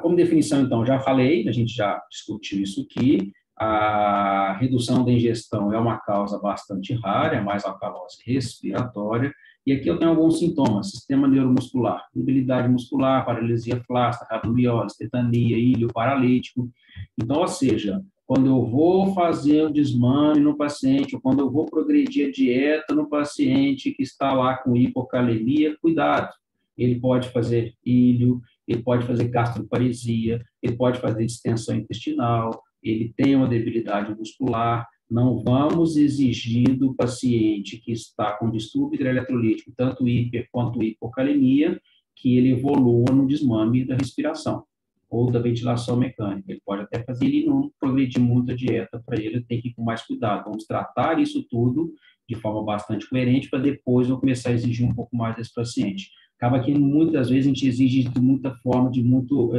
Como definição, então, já falei, a gente já discutiu isso aqui. A redução da ingestão é uma causa bastante rara, é mais alcalose respiratória. E aqui eu tenho alguns sintomas: sistema neuromuscular, debilidade muscular, paralisia flácida, rabdomiólise, tetania, ilho paralítico. Então, ou seja, quando eu vou fazer o desmame no paciente, ou quando eu vou progredir a dieta no paciente que está lá com hipocalemia, cuidado. Ele pode fazer ilho, ele pode fazer gastroparesia, ele pode fazer distensão intestinal, ele tem uma debilidade muscular. Não vamos exigir do paciente que está com distúrbio hidroeletrolítico, tanto hiper quanto hipocalemia, que ele evolua no desmame da respiração ou da ventilação mecânica. Ele pode até fazer e não progredir muito a dieta para ele, tem que ir com mais cuidado. Vamos tratar isso tudo de forma bastante coerente para depois eu começar a exigir um pouco mais desse paciente. Acaba que muitas vezes a gente exige de muita forma, muito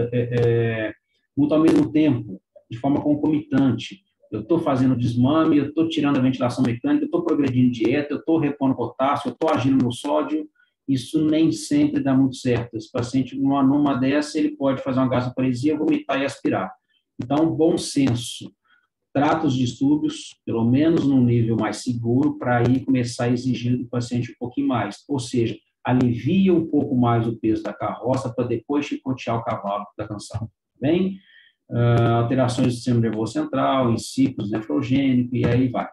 ao mesmo tempo, de forma concomitante. Eu estou fazendo desmame, eu estou tirando a ventilação mecânica, eu estou progredindo dieta, eu estou repondo potássio, eu estou agindo no sódio. Isso nem sempre dá muito certo. Esse paciente, numa dessa, ele pode fazer uma gastroparesia, vomitar e aspirar. Então, bom senso. Trata os distúrbios, pelo menos num nível mais seguro, para aí começar a exigir do paciente um pouquinho mais. Ou seja, alivia um pouco mais o peso da carroça para depois chicotear o cavalo que está cansado. Bem? Alterações do sistema nervoso central, em ciclos nefrogênicos, e aí vai.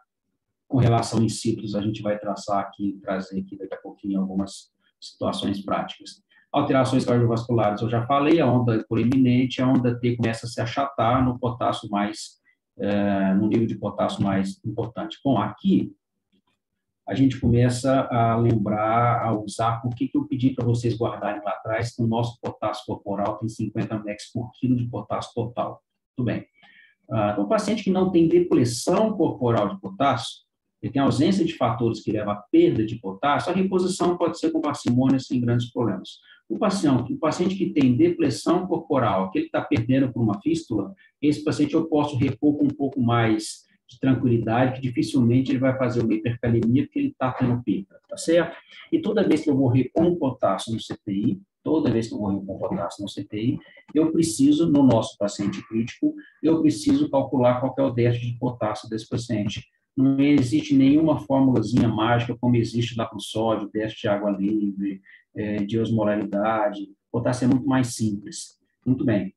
Com relação em ciclos, a gente vai trazer aqui daqui a pouquinho algumas situações práticas. Alterações cardiovasculares, eu já falei, a onda proeminente, a onda T começa a se achatar no potássio no nível de potássio mais importante. Bom, aqui a gente começa a lembrar, a usar, por que eu pedi para vocês guardarem lá atrás, que o nosso potássio corporal tem 50 mEq por quilo de potássio total. Tudo bem. Então, o paciente que não tem depleção corporal de potássio, ele tem ausência de fatores que levam à perda de potássio, a reposição pode ser com parcimônia sem grandes problemas. O paciente que tem depleção corporal, que ele está perdendo por uma fístula, esse paciente eu posso repor com um pouco mais de tranquilidade, que dificilmente ele vai fazer uma hipercalemia, porque ele está tendo perda, tá certo? E toda vez que eu vou repor um potássio no CTI, eu preciso, no nosso paciente crítico, eu preciso calcular qual é o déficit de potássio desse paciente. Não existe nenhuma formulazinha mágica como existe lá para o sódio, déficit de água livre, de osmolaridade. Potássio é muito mais simples. Muito bem.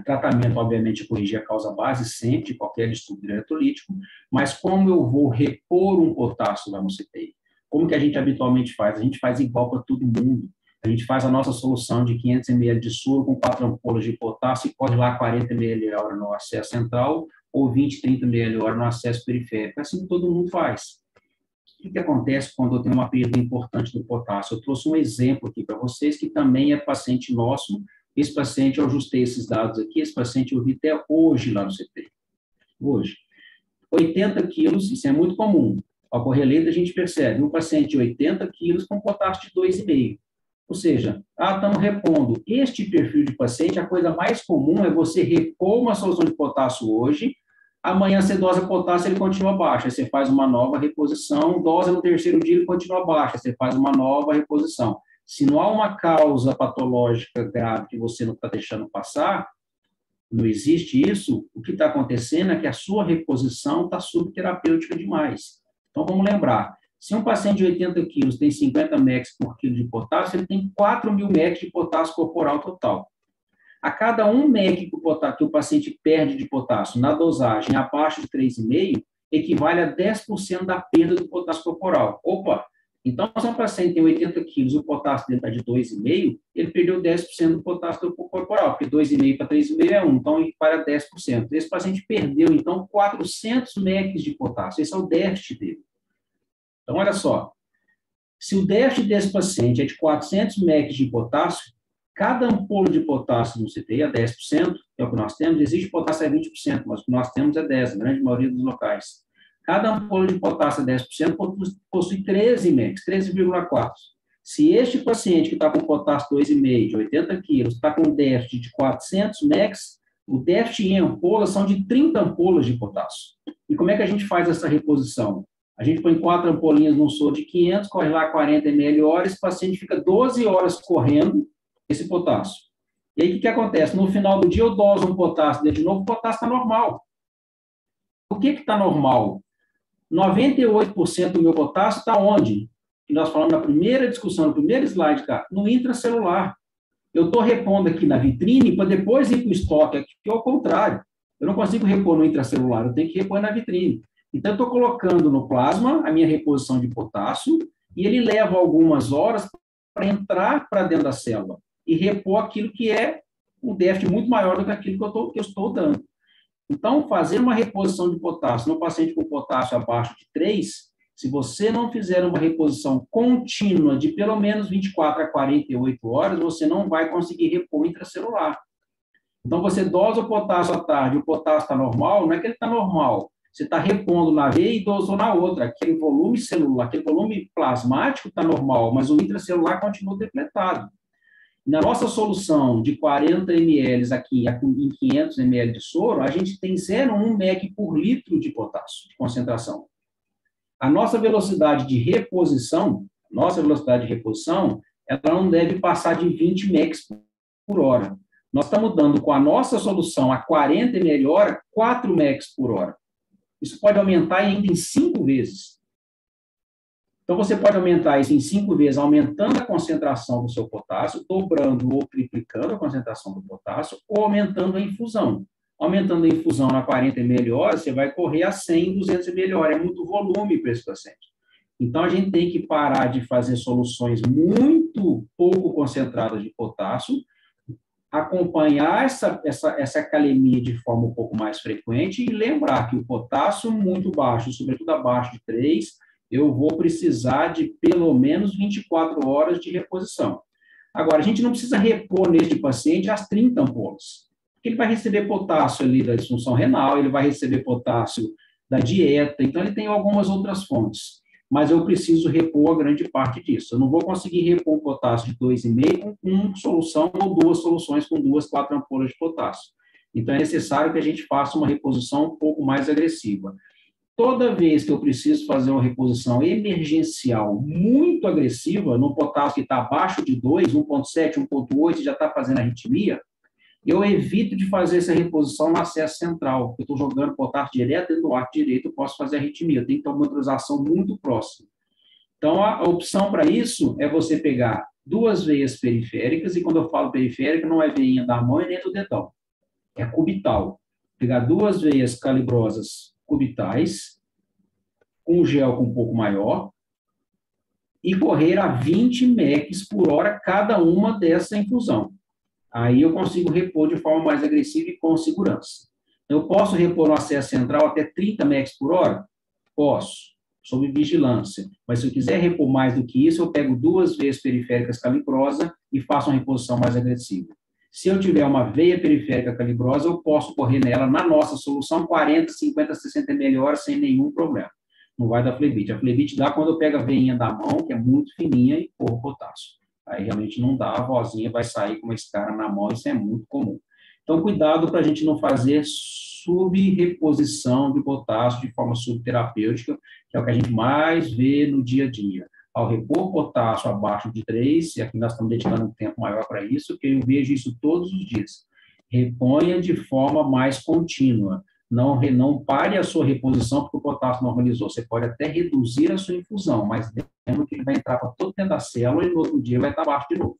Tratamento, obviamente, corrigir a causa base sempre de qualquer distúrbio eletrolítico, mas como eu vou repor um potássio lá no CTI? Como que a gente habitualmente faz? A gente faz igual para todo mundo. A gente faz a nossa solução de 500 ml de soro com 4 ampolas de potássio e corre lá 40 ml hora no acesso central ou 20, 30 ml hora no acesso periférico. É assim que todo mundo faz. O que acontece quando eu tenho uma perda importante do potássio? Eu trouxe um exemplo aqui para vocês, que também é paciente nosso. Esse paciente, eu ajustei esses dados aqui, esse paciente eu vi até hoje lá no CT. Hoje. 80 quilos, isso é muito comum. Ao correr lento, a gente percebe um paciente de 80 quilos com potássio de 2,5. Ou seja, estamos repondo. Este perfil de paciente, a coisa mais comum é você repor uma solução de potássio hoje, amanhã você dosa potássio, ele continua baixo, aí você faz uma nova reposição, dosa no terceiro dia, ele continua baixo, aí você faz uma nova reposição. Se não há uma causa patológica grave que você não está deixando passar, não existe isso, o que está acontecendo é que a sua reposição está subterapêutica demais. Então, vamos lembrar, se um paciente de 80 quilos tem 50 mEq por quilo de potássio, ele tem 4.000 mEq de potássio corporal total. A cada 1 mEq que o paciente perde de potássio na dosagem abaixo de 3,5, equivale a 10% da perda do potássio corporal. Opa! Então, se um paciente tem 80 quilos e o potássio dele está de 2,5, ele perdeu 10% do potássio corporal, porque 2,5 para 3,5 é 1, então equivale a 10%. Esse paciente perdeu, então, 400 mEq de potássio. Esse é o déficit dele. Então, olha só. Se o déficit desse paciente é de 400 mEq de potássio, cada ampola de potássio no CTI é 10%, que é o que nós temos. Existe potássio é 20%, mas o que nós temos é 10%, a grande maioria dos locais. Cada ampola de potássio é 10%, possui 13 mEq, 13,4. Se este paciente que está com potássio 2,5, de 80 quilos, está com um déficit de 400 mex, o déficit em ampolas são de 30 ampolas de potássio. E como é que a gente faz essa reposição? A gente põe 4 ampolinhas num soro de 500, corre lá 40 ml horas, o paciente fica 12 horas correndo esse potássio. E aí, o que acontece? No final do dia, eu doso um potássio dele de novo, o potássio está normal. Por que está normal? 98% do meu potássio está onde? Que nós falamos na primeira discussão, no primeiro slide, cara, no intracelular. Eu estou repondo aqui na vitrine para depois ir para o estoque, aqui, que é o contrário. Eu não consigo repor no intracelular, eu tenho que repor na vitrine. Então, eu estou colocando no plasma a minha reposição de potássio e ele leva algumas horas para entrar para dentro da célula e repor aquilo que é um déficit muito maior do que aquilo que eu estou dando. Então, fazer uma reposição de potássio no paciente com potássio abaixo de 3, se você não fizer uma reposição contínua de pelo menos 24 a 48 horas, você não vai conseguir repor intracelular. Então, você dosa o potássio à tarde, o potássio está normal, não é que ele está normal. Você está repondo na veia e dosou na outra. Aquele volume celular, aquele volume plasmático está normal, mas o intracelular continua depletado. Na nossa solução de 40 ml aqui em 500 ml de soro, a gente tem 0,1 mEq por litro de potássio, de concentração. A nossa velocidade de reposição, ela não deve passar de 20 mEq por hora. Nós estamos dando com a nossa solução a 40 ml hora, 4 mEq por hora. Isso pode aumentar ainda em 5 vezes. Então, você pode aumentar isso em 5 vezes, aumentando a concentração do seu potássio, dobrando ou triplicando a concentração do potássio, ou aumentando a infusão. Aumentando a infusão na 40 ml hora, você vai correr a 100, 200 ml hora. É muito volume para esse paciente. Então, a gente tem que parar de fazer soluções muito pouco concentradas de potássio, acompanhar essa calemia de forma um pouco mais frequente e lembrar que o potássio muito baixo, sobretudo abaixo de 3, eu vou precisar de pelo menos 24 horas de reposição. Agora, a gente não precisa repor neste paciente as 30 ampolas, porque ele vai receber potássio ali da disfunção renal, ele vai receber potássio da dieta, então ele tem algumas outras fontes, mas eu preciso repor a grande parte disso. Eu não vou conseguir repor um potássio de 2,5 com uma solução ou 2 soluções com 2, 4 ampolas de potássio. Então, é necessário que a gente faça uma reposição um pouco mais agressiva. Toda vez que eu preciso fazer uma reposição emergencial muito agressiva, no potássio que está abaixo de 2, 1,7, 1,8, já está fazendo arritmia, eu evito de fazer essa reposição no acesso central. Eu estou jogando potássio direto dentro do arco direito, eu posso fazer arritmia. Eu tenho que ter uma motorização muito próxima. Então, a opção para isso é você pegar 2 veias periféricas, e quando eu falo periférica, não é veinha da mão e nem do dedão. É cubital. Pegar 2 veias calibrosas cubitais, com um gel um pouco maior, e correr a 20 mEq por hora cada uma dessa infusão. Aí eu consigo repor de forma mais agressiva e com segurança. Eu posso repor no acesso central até 30 mEq por hora? Posso, sob vigilância. Mas se eu quiser repor mais do que isso, eu pego 2 veias periféricas calibrosa e faço uma reposição mais agressiva. Se eu tiver uma veia periférica calibrosa, eu posso correr nela, na nossa solução, 40, 50, 60 ml hora sem nenhum problema. Não vai dar flebite. A flebite dá quando eu pego a veinha da mão, que é muito fininha, e corro potássio. Aí realmente não dá, a vozinha vai sair com uma escara na mão, isso é muito comum. Então, cuidado para a gente não fazer subreposição de potássio de forma subterapêutica, que é o que a gente mais vê no dia a dia. Ao repor potássio abaixo de 3, e aqui nós estamos dedicando um tempo maior para isso, que eu vejo isso todos os dias. Reponha de forma mais contínua. Não pare a sua reposição porque o potássio normalizou. Você pode até reduzir a sua infusão, mas lembra que ele vai entrar para todo dentro da célula e no outro dia vai estar baixo de novo.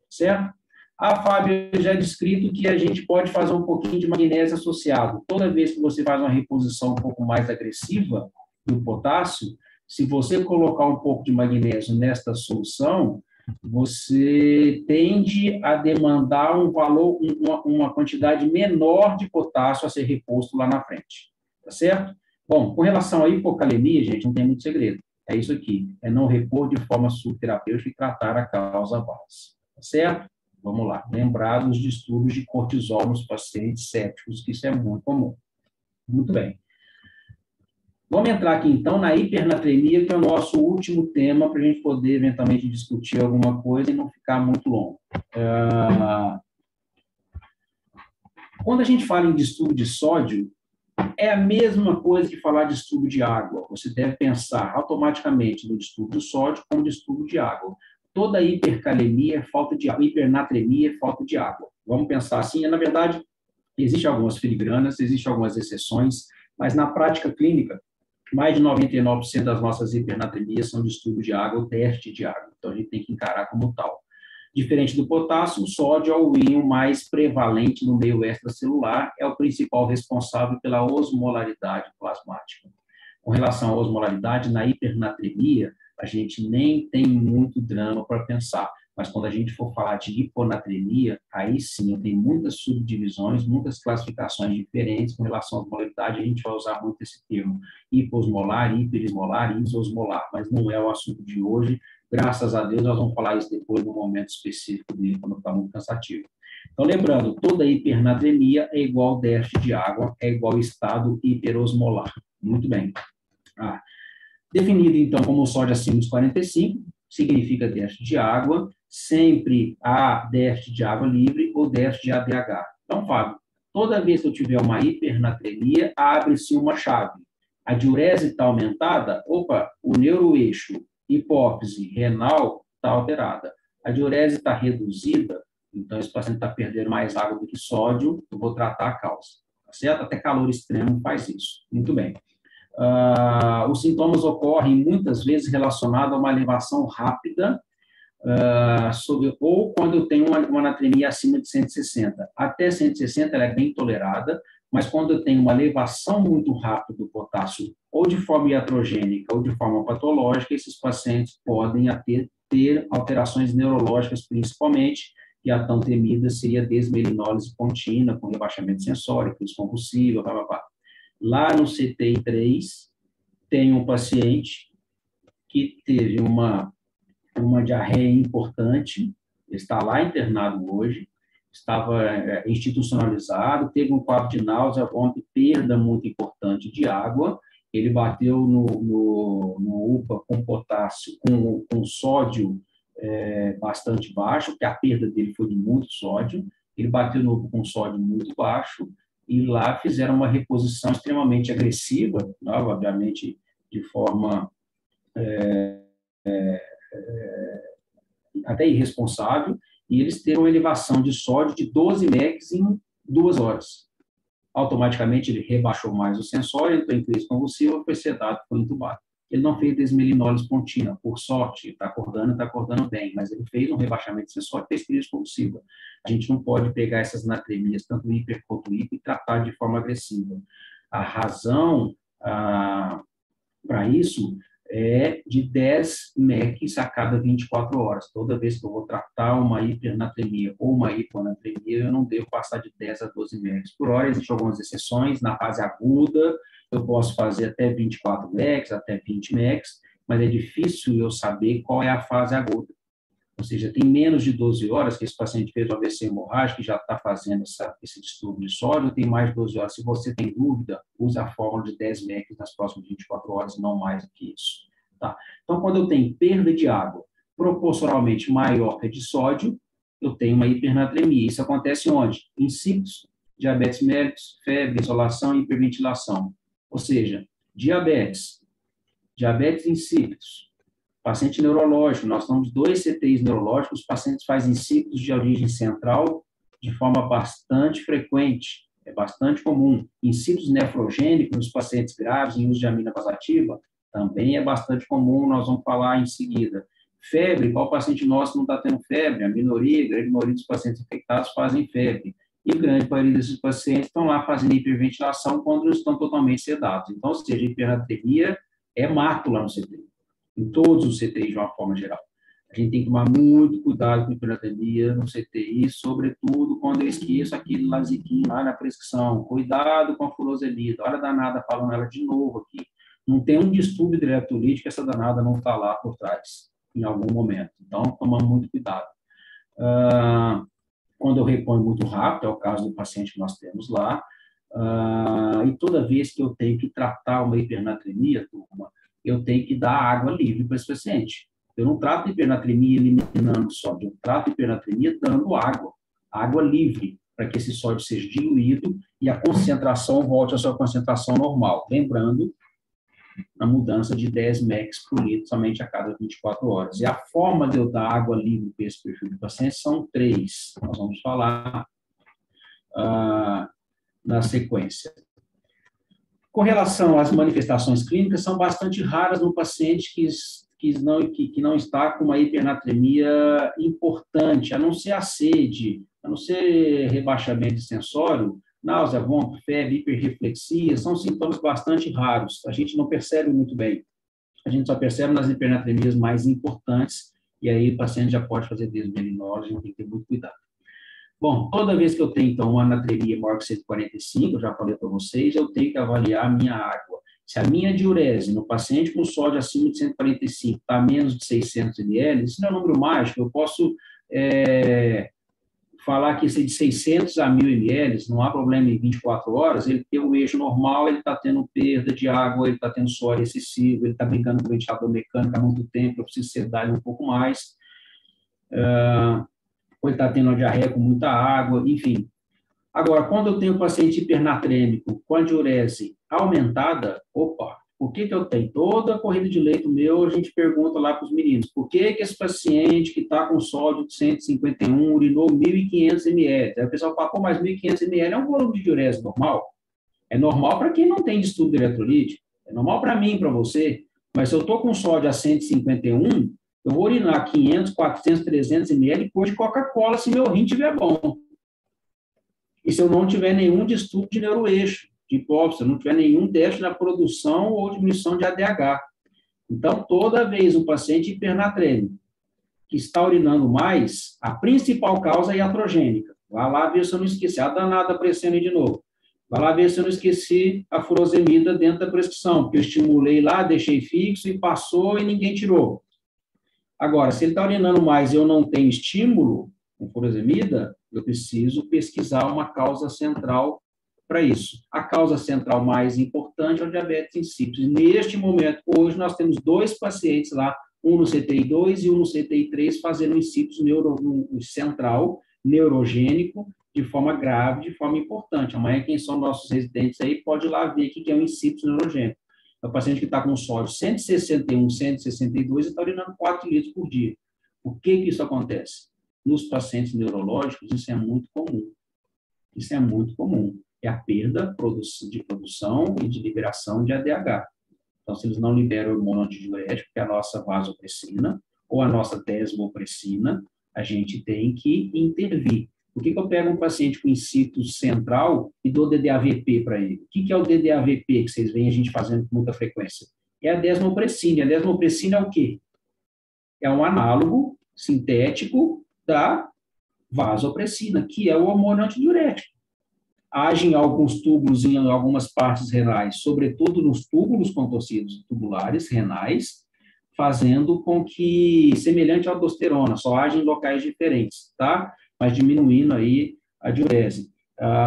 Certo? A Fábio já descrito que a gente pode fazer um pouquinho de magnésio associado. Toda vez que você faz uma reposição um pouco mais agressiva do potássio, se você colocar um pouco de magnésio nesta solução, você tende a demandar um valor, uma quantidade menor de potássio a ser reposto lá na frente. Tá certo? Bom, com relação à hipocalemia, gente, não tem muito segredo. É isso aqui, é não repor de forma subterapêutica e tratar a causa base. Tá certo? Vamos lá. Lembrar dos distúrbios de cortisol nos pacientes sépticos, que isso é muito comum. Muito bem. Vamos entrar aqui, então, na hipernatremia, que é o nosso último tema, para a gente poder, eventualmente, discutir alguma coisa e não ficar muito longo. Quando a gente fala em distúrbio de sódio, é a mesma coisa que falar de distúrbio de água. Você deve pensar automaticamente no distúrbio de sódio como distúrbio de água. Toda hipercalemia é falta de água, hipernatremia é falta de água. Vamos pensar assim, na verdade, existem algumas filigranas, existem algumas exceções, mas na prática clínica, mais de 99% das nossas hipernatremias são distúrbio de água ou déficit de água. Então, a gente tem que encarar como tal. Diferente do potássio, o sódio é o íon mais prevalente no meio extracelular, é o principal responsável pela osmolaridade plasmática. Com relação à osmolaridade, na hipernatremia, a gente nem tem muito drama para pensar, mas quando a gente for falar de hiponatremia, aí sim, tem muitas subdivisões, muitas classificações diferentes com relação à osmolaridade, a gente vai usar muito esse termo hiposmolar, hiperesmolar e isosmolar, mas não é o assunto de hoje. Graças a Deus, nós vamos falar isso depois, no momento específico dele, quando está muito cansativo. Então, lembrando, toda hipernatremia é igual déficit de água, é igual estado hiperosmolar. Muito bem. Definido, então, como sódio acima dos 45, significa déficit de água, sempre há déficit de água livre ou déficit de ADH. Então, Fábio, toda vez que eu tiver uma hipernatremia, abre-se uma chave. A diurese está aumentada, opa, o neuroeixo hipófise renal está alterada. A diurese está reduzida, então esse paciente está perdendo mais água do que sódio, eu vou tratar a causa. Tá certo? Até calor extremo faz isso. Muito bem. Os sintomas ocorrem muitas vezes relacionados a uma elevação rápida, ou quando eu tenho uma anatremia acima de 160. Até 160 ela é bem tolerada, mas quando eu tenho uma elevação muito rápida do potássio, ou de forma iatrogênica ou de forma patológica, esses pacientes podem ter alterações neurológicas principalmente, e a tão temida seria desmelinólise pontina, com rebaixamento sensório, crise convulsiva, blá, blá, blá. Lá no CTI 3, tem um paciente que teve uma diarreia importante, está lá internado hoje, estava institucionalizado, teve um quadro de náusea, vômito, perda muito importante de água, ele bateu no UPA com potássio, com sódio bastante baixo, porque a perda dele foi de muito sódio, ele bateu no UPA com sódio muito baixo, e lá fizeram uma reposição extremamente agressiva, né, obviamente de forma até irresponsável, e eles teram uma elevação de sódio de 12 mecs em 2 horas. Automaticamente ele rebaixou mais o sensório, entrou em crise convulsiva, foi sedado, foi entubado. Ele não fez desmelinólise pontina, por sorte, está acordando bem, mas ele fez um rebaixamento de sensório, fez crise convulsiva. A gente não pode pegar essas natremias, tanto hiper quanto hipo, e tratar de forma agressiva. A razão para isso é de 10 MECs a cada 24 horas. Toda vez que eu vou tratar uma hipernatremia ou uma hiponatremia, eu não devo passar de 10 a 12 MECs por hora. Existem algumas exceções. Na fase aguda, eu posso fazer até 24 MECs, até 20 MECs, mas é difícil eu saber qual é a fase aguda. Ou seja, tem menos de 12 horas que esse paciente fez o AVC hemorrágico e já está fazendo esse distúrbio de sódio, tem mais de 12 horas. Se você tem dúvida, use a fórmula de 10 MECs nas próximas 24 horas, não mais do que isso. Tá? Então, quando eu tenho perda de água proporcionalmente maior que a de sódio, eu tenho uma hipernatremia. Isso acontece onde? Insípidos, diabetes mellitus, febre, insolação e hiperventilação. Ou seja, diabetes insípidos, paciente neurológico, nós temos 2 CTIs neurológicos, os pacientes fazem insípidos de origem central de forma bastante frequente, é bastante comum. Insípidos nefrogênicos nos pacientes graves em uso de amina vasativa também é bastante comum, nós vamos falar em seguida. Febre, qual paciente nosso não está tendo febre? A minoria, a grande maioria dos pacientes infectados fazem febre. E a grande maioria desses pacientes estão lá fazendo hiperventilação quando eles estão totalmente sedados. Então, ou seja, a hipernatremia é mácula no CTI, em todos os CTIs de uma forma geral. A gente tem que tomar muito cuidado com a hipernatremia no CTI, sobretudo quando eu esqueço aquele laziquinho lá na prescrição. Cuidado com a furosemida. Olha a danada falando ela de novo aqui. Não tem um distúrbio de eletrolítico, essa danada não está lá por trás, em algum momento. Então, tomamos muito cuidado. Quando eu reponho muito rápido, é o caso do paciente que nós temos lá, E toda vez que eu tenho que tratar uma hipernatremia, turma, eu tenho que dar água livre para esse paciente. Eu não trato hipernatremia eliminando sódio, eu trato hipernatremia dando água, água livre, para que esse sódio seja diluído e a concentração volte à sua concentração normal. Lembrando, a mudança de 10 mEq por litro somente a cada 24 horas. E a forma de eu dar água livre para esse perfil de paciente são 3. Nós vamos falar na sequência. Com relação às manifestações clínicas, são bastante raras no paciente que não está com uma hipernatremia importante, a não ser a sede, a não ser rebaixamento de sensório, náusea, vômito, febre, hiperreflexia, são sintomas bastante raros, a gente não percebe muito bem. A gente só percebe nas hipernatremias mais importantes, e aí o paciente já pode fazer desmelinose, a gente tem que ter muito cuidado. Bom, toda vez que eu tenho, então, uma anatremia maior que 145, eu já falei para vocês, eu tenho que avaliar a minha água. Se a minha diurese no paciente com sódio acima de 145 está a menos de 600 ml, isso não é um número mágico, eu posso falar que de 600 a 1.000 ml, não há problema em 24 horas, ele tem o eixo normal, ele está tendo perda de água, ele está tendo sódio excessivo, ele está brincando com o ventilador mecânico há muito tempo, eu preciso sedar ele um pouco mais. Ou ele está tendo uma diarreia com muita água, enfim. Agora, quando eu tenho um paciente hipernatrêmico com a diurese aumentada, opa, o que eu tenho? Toda a corrida de leito meu, a gente pergunta lá para os meninos, por que esse paciente que está com sódio de 151 urinou 1.500 ml? Aí o pessoal fala, pô, mas 1.500 ml é um volume de diurese normal? É normal para quem não tem distúrbio eletrolítico, é normal para mim, para você, mas se eu estou com sódio a 151, eu vou urinar 500, 400, 300 ml depois de Coca-Cola, se meu rim estiver bom. E se eu não tiver nenhum distúrbio de neuroeixo, de hipófise, se eu não tiver nenhum déficit na produção ou diminuição de ADH. Então, toda vez um paciente hipernatrêmico que está urinando mais, a principal causa é iatrogênica. Vai lá ver se eu não esqueci. A danada pressão de novo. Vai lá ver se eu não esqueci a furosemida dentro da prescrição, porque eu estimulei lá, deixei fixo e passou e ninguém tirou. Agora, se ele está urinando mais e eu não tenho estímulo com furosemida, eu preciso pesquisar uma causa central para isso. A causa central mais importante é o diabetes insípidos. E neste momento, hoje, nós temos 2 pacientes lá, um no CTI 2 e um no CTI 3, fazendo insípidos central, neurogênico, de forma grave, de forma importante. Amanhã, quem são nossos residentes aí, pode ir lá ver o que é um insípidos neurogênico. É o paciente que está com sódio 161, 162 e está urinando 4 litros por dia. Por que isso acontece? Nos pacientes neurológicos, isso é muito comum. Isso é muito comum. É a perda de produção e de liberação de ADH. Então, se eles não liberam o hormônio antidiurético, que é a nossa vasopressina, ou a nossa desmopressina, a gente tem que intervir. Por que eu pego um paciente com insípidos central e dou DDAVP para ele? O que é o DDAVP que vocês veem a gente fazendo com muita frequência? É a desmopressina. A desmopressina é o quê? É um análogo sintético da vasopressina, que é o hormônio antidiurético. Age em alguns túbulos, em algumas partes renais, sobretudo nos túbulos contorcidos tubulares renais, fazendo com que, semelhante à aldosterona, só age em locais diferentes, tá? Mas diminuindo aí a diurese.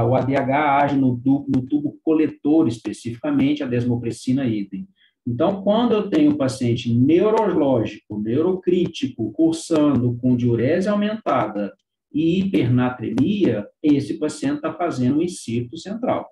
O ADH age no tubo coletor, especificamente, a desmopressina idem. Então, quando eu tenho um paciente neurológico, neurocrítico, cursando com diurese aumentada e hipernatremia, esse paciente está fazendo um insípido central.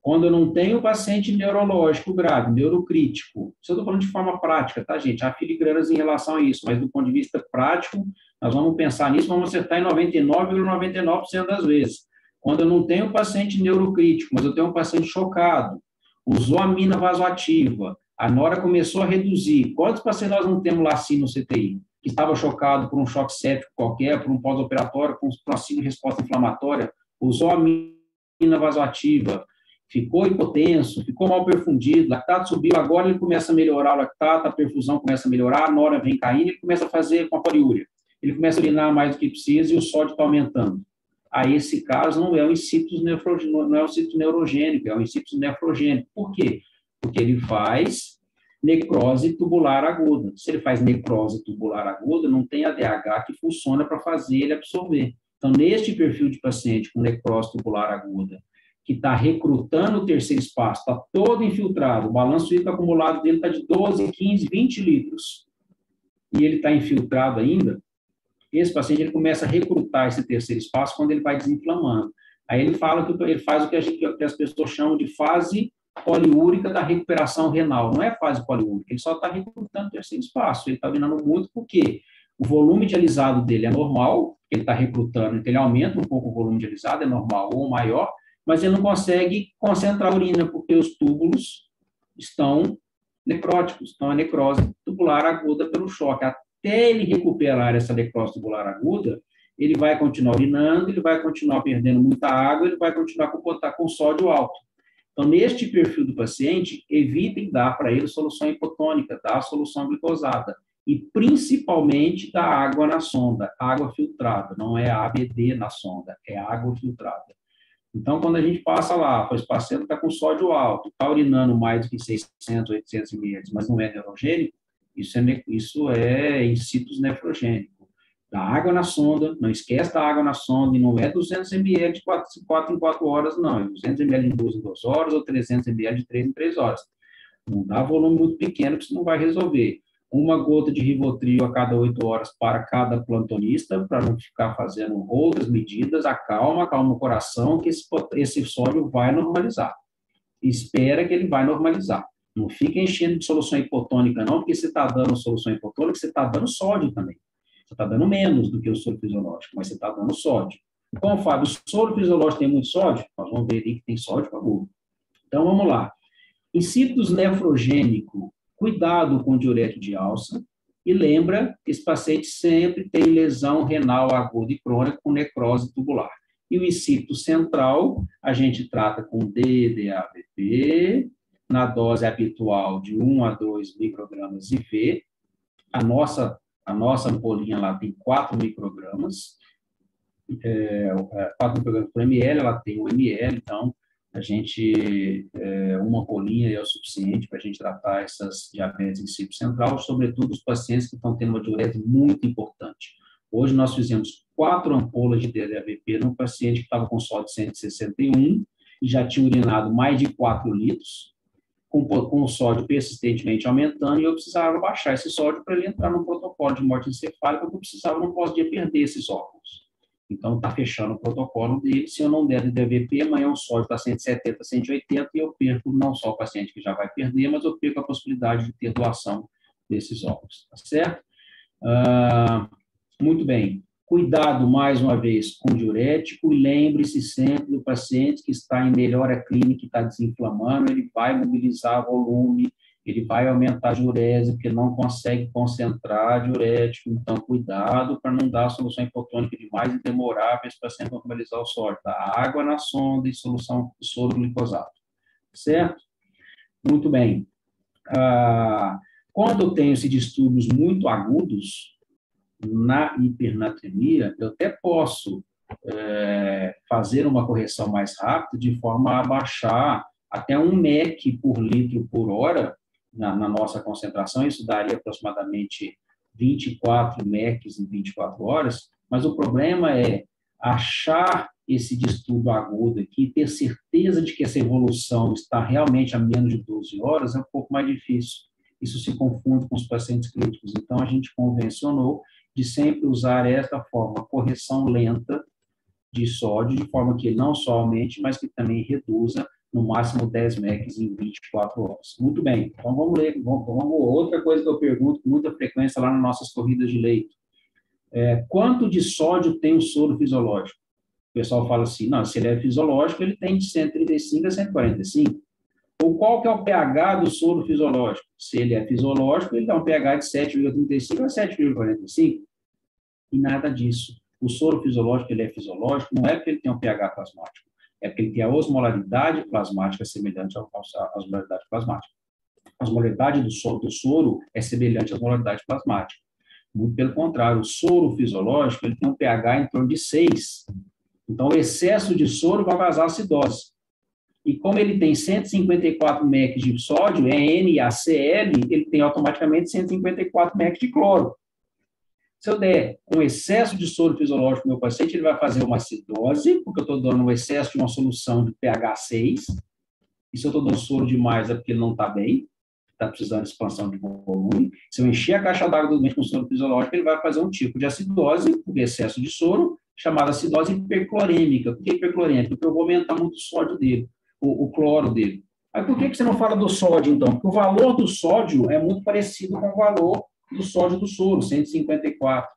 Quando eu não tenho paciente neurológico grave, neurocrítico, isso eu estou falando de forma prática, tá, gente? Há filigranas em relação a isso, mas do ponto de vista prático, nós vamos pensar nisso, vamos acertar em 99,99% das vezes. Quando eu não tenho paciente neurocrítico, mas eu tenho um paciente chocado, usou amina vasoativa, a nora começou a reduzir. Quantos pacientes nós não temos lá assim no CTI? Que estava chocado por um choque séptico qualquer, por um pós-operatório, por uma resposta inflamatória, usou amina vasoativa, ficou hipotenso, ficou mal perfundido, lactato subiu, agora ele começa a melhorar o lactato, a perfusão começa a melhorar, a nora vem caindo, ele começa a fazer com a poliúria. Ele começa a urinar mais do que precisa e o sódio está aumentando. Aí, esse caso não é um insípido neurogênico, é um insípido nefrogênico. Por quê? Porque ele faz necrose tubular aguda. Se ele faz necrose tubular aguda, não tem ADH que funciona para fazer ele absorver. Então, neste perfil de paciente com necrose tubular aguda que está recrutando o terceiro espaço, está todo infiltrado, o balanço hídrico acumulado dele está de 12, 15, 20 litros, e ele está infiltrado ainda, esse paciente ele começa a recrutar esse terceiro espaço quando ele vai desinflamando. Aí ele fala que ele faz o que as pessoas chamam de fase poliúrica da recuperação renal. Não é fase poliúrica, ele só está recrutando o terceiro espaço. Ele está urinando muito porque o volume de alisado dele é normal, ele está recrutando, então ele aumenta um pouco o volume de alisado, é normal ou maior, mas ele não consegue concentrar a urina porque os túbulos estão necróticos, estão a necrose tubular aguda pelo choque. Até ele recuperar essa necrose tubular aguda, ele vai continuar urinando, ele vai continuar perdendo muita água, ele vai continuar com sódio alto. Então, neste perfil do paciente, evitem dar para ele solução hipotônica, dar solução glicosada. E, principalmente, da água na sonda, água filtrada. Não é ABD na sonda, é água filtrada. Então, quando a gente passa lá, o paciente está com sódio alto, está urinando mais do que 600, 800 ml, mas não é neurogênico, isso é incítus nefrogênico. Da água na sonda, não esquece da água na sonda, e não é 200 ml de 4 em 4 horas, não. É 200 ml de 2 em 2 horas ou 300 ml de 3 em 3 horas. Não dá volume muito pequeno, que isso não vai resolver. Uma gota de Rivotril a cada 8 horas para cada plantonista, para não ficar fazendo outras medidas. Acalma o coração, que esse sódio vai normalizar. Espera que ele vai normalizar. Não fica enchendo de solução hipotônica, não, porque você está dando solução hipotônica, você está dando sódio também. Você está dando menos do que o soro fisiológico, mas você está dando sódio. Bom, Fábio, o soro fisiológico tem muito sódio? Nós vamos ver aí que tem sódio para burro. Então, vamos lá. Insípidos nefrogênico, cuidado com o diurético de alça, e lembra que esse paciente sempre tem lesão renal aguda e crônica com necrose tubular. E o insípido central, a gente trata com DDAVP, na dose habitual de 1 a 2 microgramas IV. A nossa ampolinha lá tem 4 microgramas, 4 microgramas por ml, ela tem 1 ml, então uma ampolinha é o suficiente para a gente tratar essas diabetes insípido central, sobretudo os pacientes que estão tendo uma diurese muito importante. Hoje nós fizemos 4 ampolas de DDAVP num paciente que estava com sódio 161 e já tinha urinado mais de 4 litros, com o sódio persistentemente aumentando, e eu precisava baixar esse sódio para ele entrar no protocolo de morte encefálica, porque eu não podia perder esses órgãos. Então, está fechando o protocolo dele. Se eu não der DDAVP, amanhã o sódio está 170, 180, e eu perco não só o paciente que já vai perder, mas eu perco a possibilidade de ter doação desses órgãos, tá certo? Muito bem. Cuidado, mais uma vez, com o diurético, e lembre-se sempre do paciente que está em melhora clínica, está desinflamando, ele vai mobilizar volume, ele vai aumentar a diurese, porque não consegue concentrar diurético. Então, cuidado para não dar solução hipotônica demais e demorar para esse paciente normalizar o sódio. Tá? Água na sonda e solução de soro glicosato. Certo? Muito bem. Quando eu tenho esses distúrbios muito agudos, na hipernatremia, eu até posso fazer uma correção mais rápida, de forma a baixar até 1 mEq por litro por hora na nossa concentração. Isso daria aproximadamente 24 mEqs em 24 horas, mas o problema é achar esse distúrbio agudo aqui, ter certeza de que essa evolução está realmente a menos de 12 horas, é um pouco mais difícil. Isso se confunde com os pacientes críticos. Então, a gente convencionou de sempre usar esta forma, correção lenta de sódio, de forma que ele não só aumente, mas que também reduza no máximo 10 mEqs em 24 horas. Muito bem, então vamos ler. Outra coisa que eu pergunto com muita frequência lá nas nossas corridas de leito. Quanto de sódio tem o soro fisiológico? O pessoal fala assim, não, se ele é fisiológico, ele tem de 135 a 145. Ou qual que é o pH do soro fisiológico? Se ele é fisiológico, ele dá um pH de 7,35 a 7,45. E nada disso. O soro fisiológico, ele é fisiológico, não é porque ele tem um pH plasmático, é porque ele tem a osmolaridade plasmática semelhante à osmolaridade plasmática. A osmolaridade do soro é semelhante à osmolaridade plasmática. Muito pelo contrário, o soro fisiológico, ele tem um pH em torno de 6. Então, o excesso de soro vai causar acidose. E como ele tem 154 mEq de sódio, NaCl, ele tem automaticamente 154 mEq de cloro. Se eu der um excesso de soro fisiológico no meu paciente, ele vai fazer uma acidose, porque eu estou dando um excesso de uma solução de pH 6. E se eu estou dando soro demais, é porque ele não está bem, está precisando de expansão de volume. Se eu encher a caixa d'água do doente com soro fisiológico, ele vai fazer um tipo de acidose, por excesso de soro, chamada acidose hiperclorêmica. Por que hiperclorêmica? Porque eu vou aumentar muito o sódio dele, o cloro dele. Aí por que você não fala do sódio, então? Porque o valor do sódio é muito parecido com o valor do sódio do soro, 154.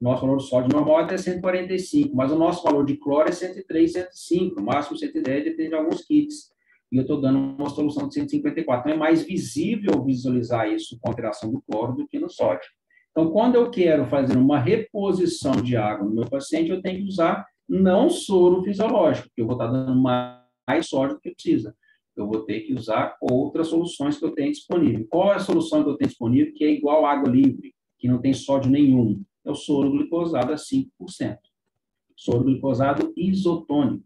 Nosso valor do sódio normal é até 145, mas o nosso valor de cloro é 103, 105, no máximo 110, depende de alguns kits. E eu estou dando uma solução de 154. Então, é mais visível visualizar isso com alteração do cloro do que no sódio. Então, quando eu quero fazer uma reposição de água no meu paciente, eu tenho que usar não soro fisiológico, porque eu vou estar dando mais sódio do que precisa. Eu vou ter que usar outras soluções que eu tenho disponível. Qual é a solução que eu tenho disponível que é igual à água livre, que não tem sódio nenhum? É o soro glicosado a 5%. Soro glicosado isotônico.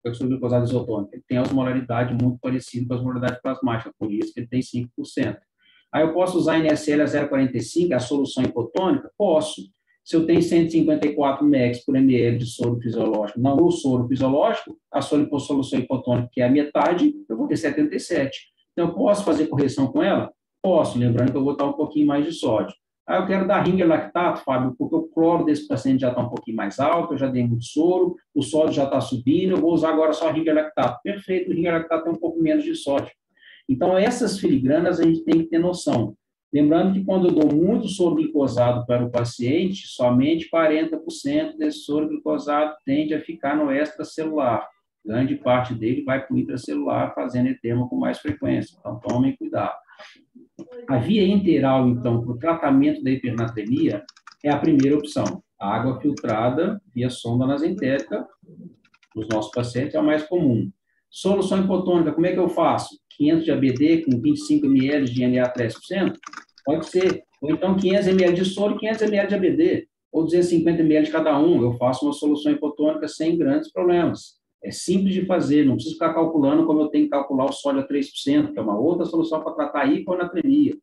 O soro glicosado isotônico ele tem a osmolaridade muito parecida com a osmolaridade plasmática, por isso que ele tem 5%. Aí eu posso usar NaCl a 0,45, a solução hipotônica? Posso. Se eu tenho 154 mEq por ml de soro fisiológico, não o soro fisiológico, a solução hipotônica, que é a metade, eu vou ter 77. Então, eu posso fazer correção com ela? Posso, lembrando que eu vou botar um pouquinho mais de sódio. Aí eu quero dar ringer lactato, Fábio, porque o cloro desse paciente já está um pouquinho mais alto, eu já dei muito soro, o sódio já está subindo, eu vou usar agora só ringer lactato. Perfeito, o ringer lactato tem um pouco menos de sódio. Então, essas filigranas a gente tem que ter noção. Lembrando que quando eu dou muito soro glicosado para o paciente, somente 40% desse soro glicosado tende a ficar no extracelular. Grande parte dele vai para o intracelular, fazendo edema com mais frequência. Então, tomem cuidado. A via interal, então, para o tratamento da hipernatremia é a primeira opção. A água filtrada via sonda nasentérica, nos nossos pacientes, é a mais comum. Solução hipotônica, como é que eu faço? 500 de ABD com 25 ml de Na 3%? Pode ser. Ou então 500 ml de soro e 500 ml de ABD. Ou 250 ml de cada um. Eu faço uma solução hipotônica sem grandes problemas. É simples de fazer, não preciso ficar calculando como eu tenho que calcular o sódio a 3%, que é uma outra solução para tratar a hiponatremia.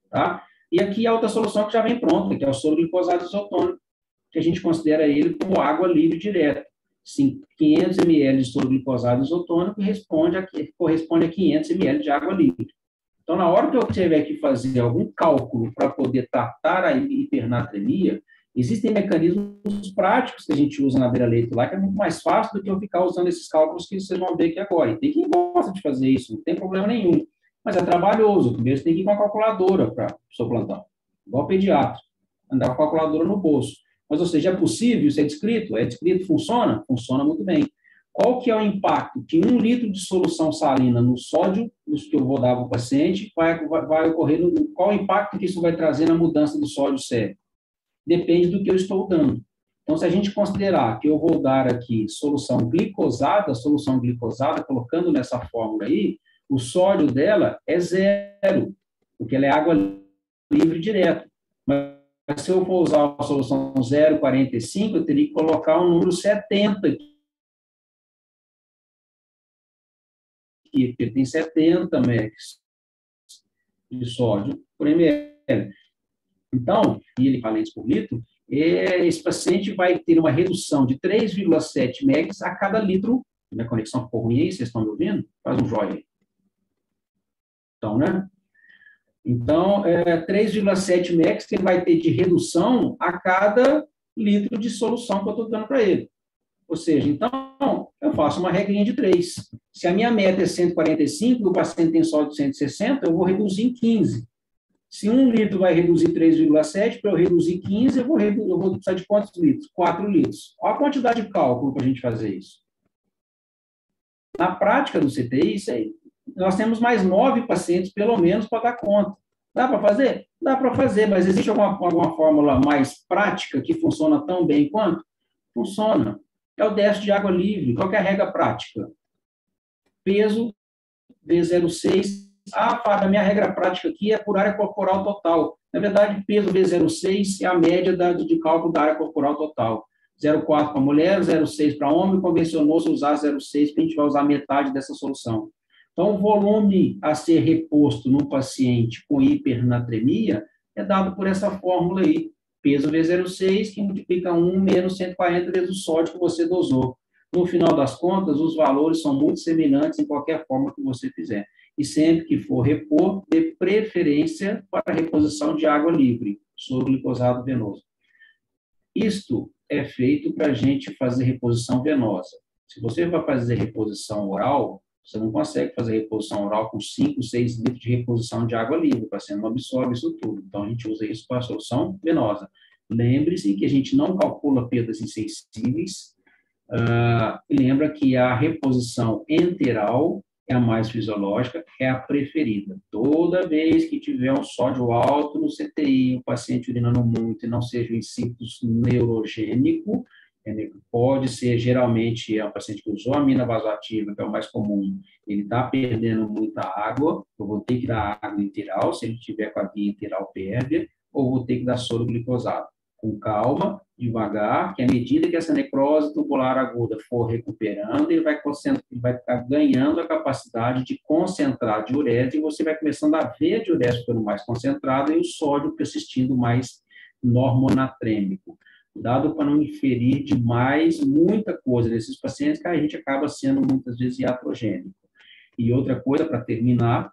Tá? E aqui a outra solução que já vem pronta, que é o soro glicosado isotônico, que a gente considera ele como água livre direta. 500 ml de soro glicosado isotônico corresponde a 500 ml de água livre. Então, na hora que eu tiver que fazer algum cálculo para poder tratar a hipernatremia, existem mecanismos práticos que a gente usa na beira-leito lá, que é muito mais fácil do que eu ficar usando esses cálculos que vocês vão ver aqui agora. E tem quem gosta de fazer isso, não tem problema nenhum. Mas é trabalhoso. Primeiro você tem que ir com a calculadora para o seu plantão. Igual pediatra. Andar com a calculadora no bolso. Mas, ou seja, é possível, isso é descrito? É descrito, funciona? Funciona muito bem. Qual que é o impacto que 1 litro de solução salina no sódio, que eu vou dar para o paciente, vai ocorrer, qual o impacto que isso vai trazer na mudança do sódio sério? Depende do que eu estou dando. Então, se a gente considerar que eu vou dar aqui solução glicosada, colocando nessa fórmula aí, o sódio dela é 0, porque ela é água livre direto. Mas se eu for usar a solução 0,45, eu teria que colocar um número 70 aqui, porque tem 70 mEq de sódio por ml. Então, equivalentes por litro, esse paciente vai ter uma redução de 3,7 mEq a cada litro. Minha conexão ficou ruim aí, vocês estão me ouvindo? Faz um joinha aí. Então, né? Então, 3,7 mEq que ele vai ter de redução a cada litro de solução que eu estou dando para ele. Ou seja, então, eu faço uma regrinha de 3. Se a minha meta é 145 e o paciente tem sódio de 160, eu vou reduzir em 15. Se 1 litro vai reduzir 3,7, para eu reduzir 15, eu vou precisar de quantos litros? 4 litros. Olha a quantidade de cálculo para a gente fazer isso. Na prática do CTI, isso aí, nós temos mais 9 pacientes, pelo menos, para dar conta. Dá para fazer? Dá para fazer, mas existe alguma fórmula mais prática que funciona tão bem quanto? Funciona. É o déficit de água livre. Qual que é a regra prática? Peso vezes 0,6. Ah, Fábio, a minha regra prática aqui é por área corporal total. Na verdade, peso vezes 0,6 é a média de cálculo da área corporal total. 0,4 para mulher, 0,6 para homem, convencionou-se usar 0,6, porque a gente vai usar metade dessa solução. Então, o volume a ser reposto no paciente com hipernatremia é dado por essa fórmula aí. peso vezes 0,6, que multiplica 1 menos 140 vezes o sódio que você dosou. No final das contas, os valores são muito semelhantes em qualquer forma que você fizer. E sempre que for repor, dê preferência para a reposição de água livre, soro glicosado venoso. Isto é feito para a gente fazer reposição venosa. Se você vai fazer reposição oral, você não consegue fazer reposição oral com 5, 6 litros de reposição de água livre, para você não absorve isso tudo. Então, a gente usa isso para a solução venosa. Lembre-se que a gente não calcula perdas insensíveis, e lembra que a reposição enteral é a mais fisiológica, é a preferida. Toda vez que tiver um sódio alto no CTI, o paciente urinando muito e não seja um inciptus neurogênico, pode ser, geralmente, é um paciente que usou amina vasoativa, que é o mais comum, ele está perdendo muita água, eu vou ter que dar água enteral, se ele tiver com a via enteral perde, ou vou ter que dar soro glicosado. Com calma, devagar, que à medida que essa necrose tubular aguda for recuperando, ele vai ficar ganhando a capacidade de concentrar a diurese, e você vai começando a ver a diurese ficando mais concentrada e o sódio persistindo mais normonatrêmico. Cuidado para não inferir demais muita coisa nesses pacientes, que a gente acaba sendo muitas vezes iatrogênico. E outra coisa, para terminar,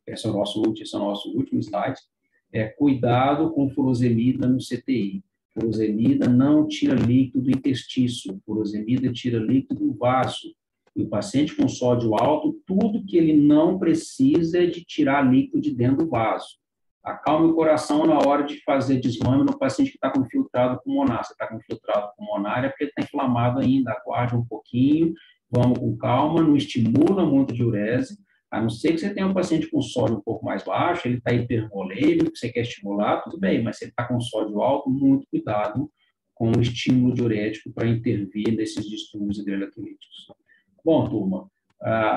esse é o nosso último slide, é cuidado com furosemida no CTI. Furosemida não tira líquido do intestício, furosemida tira líquido do vaso. E o paciente com sódio alto, tudo que ele não precisa é de tirar líquido de dentro do vaso. Acalme o coração na hora de fazer desmame no paciente que está com filtrado pulmonar. Você está com filtrado pulmonar é porque ele está inflamado ainda, aguarde um pouquinho, vamos com calma, não estimula muito a diurese, a não ser que você tenha um paciente com sódio um pouco mais baixo, ele está hipervolêmico, você quer estimular, tudo bem, mas se ele está com sódio alto, muito cuidado com o estímulo diurético para intervir nesses distúrbios hidroeletrolíticos. Bom, turma,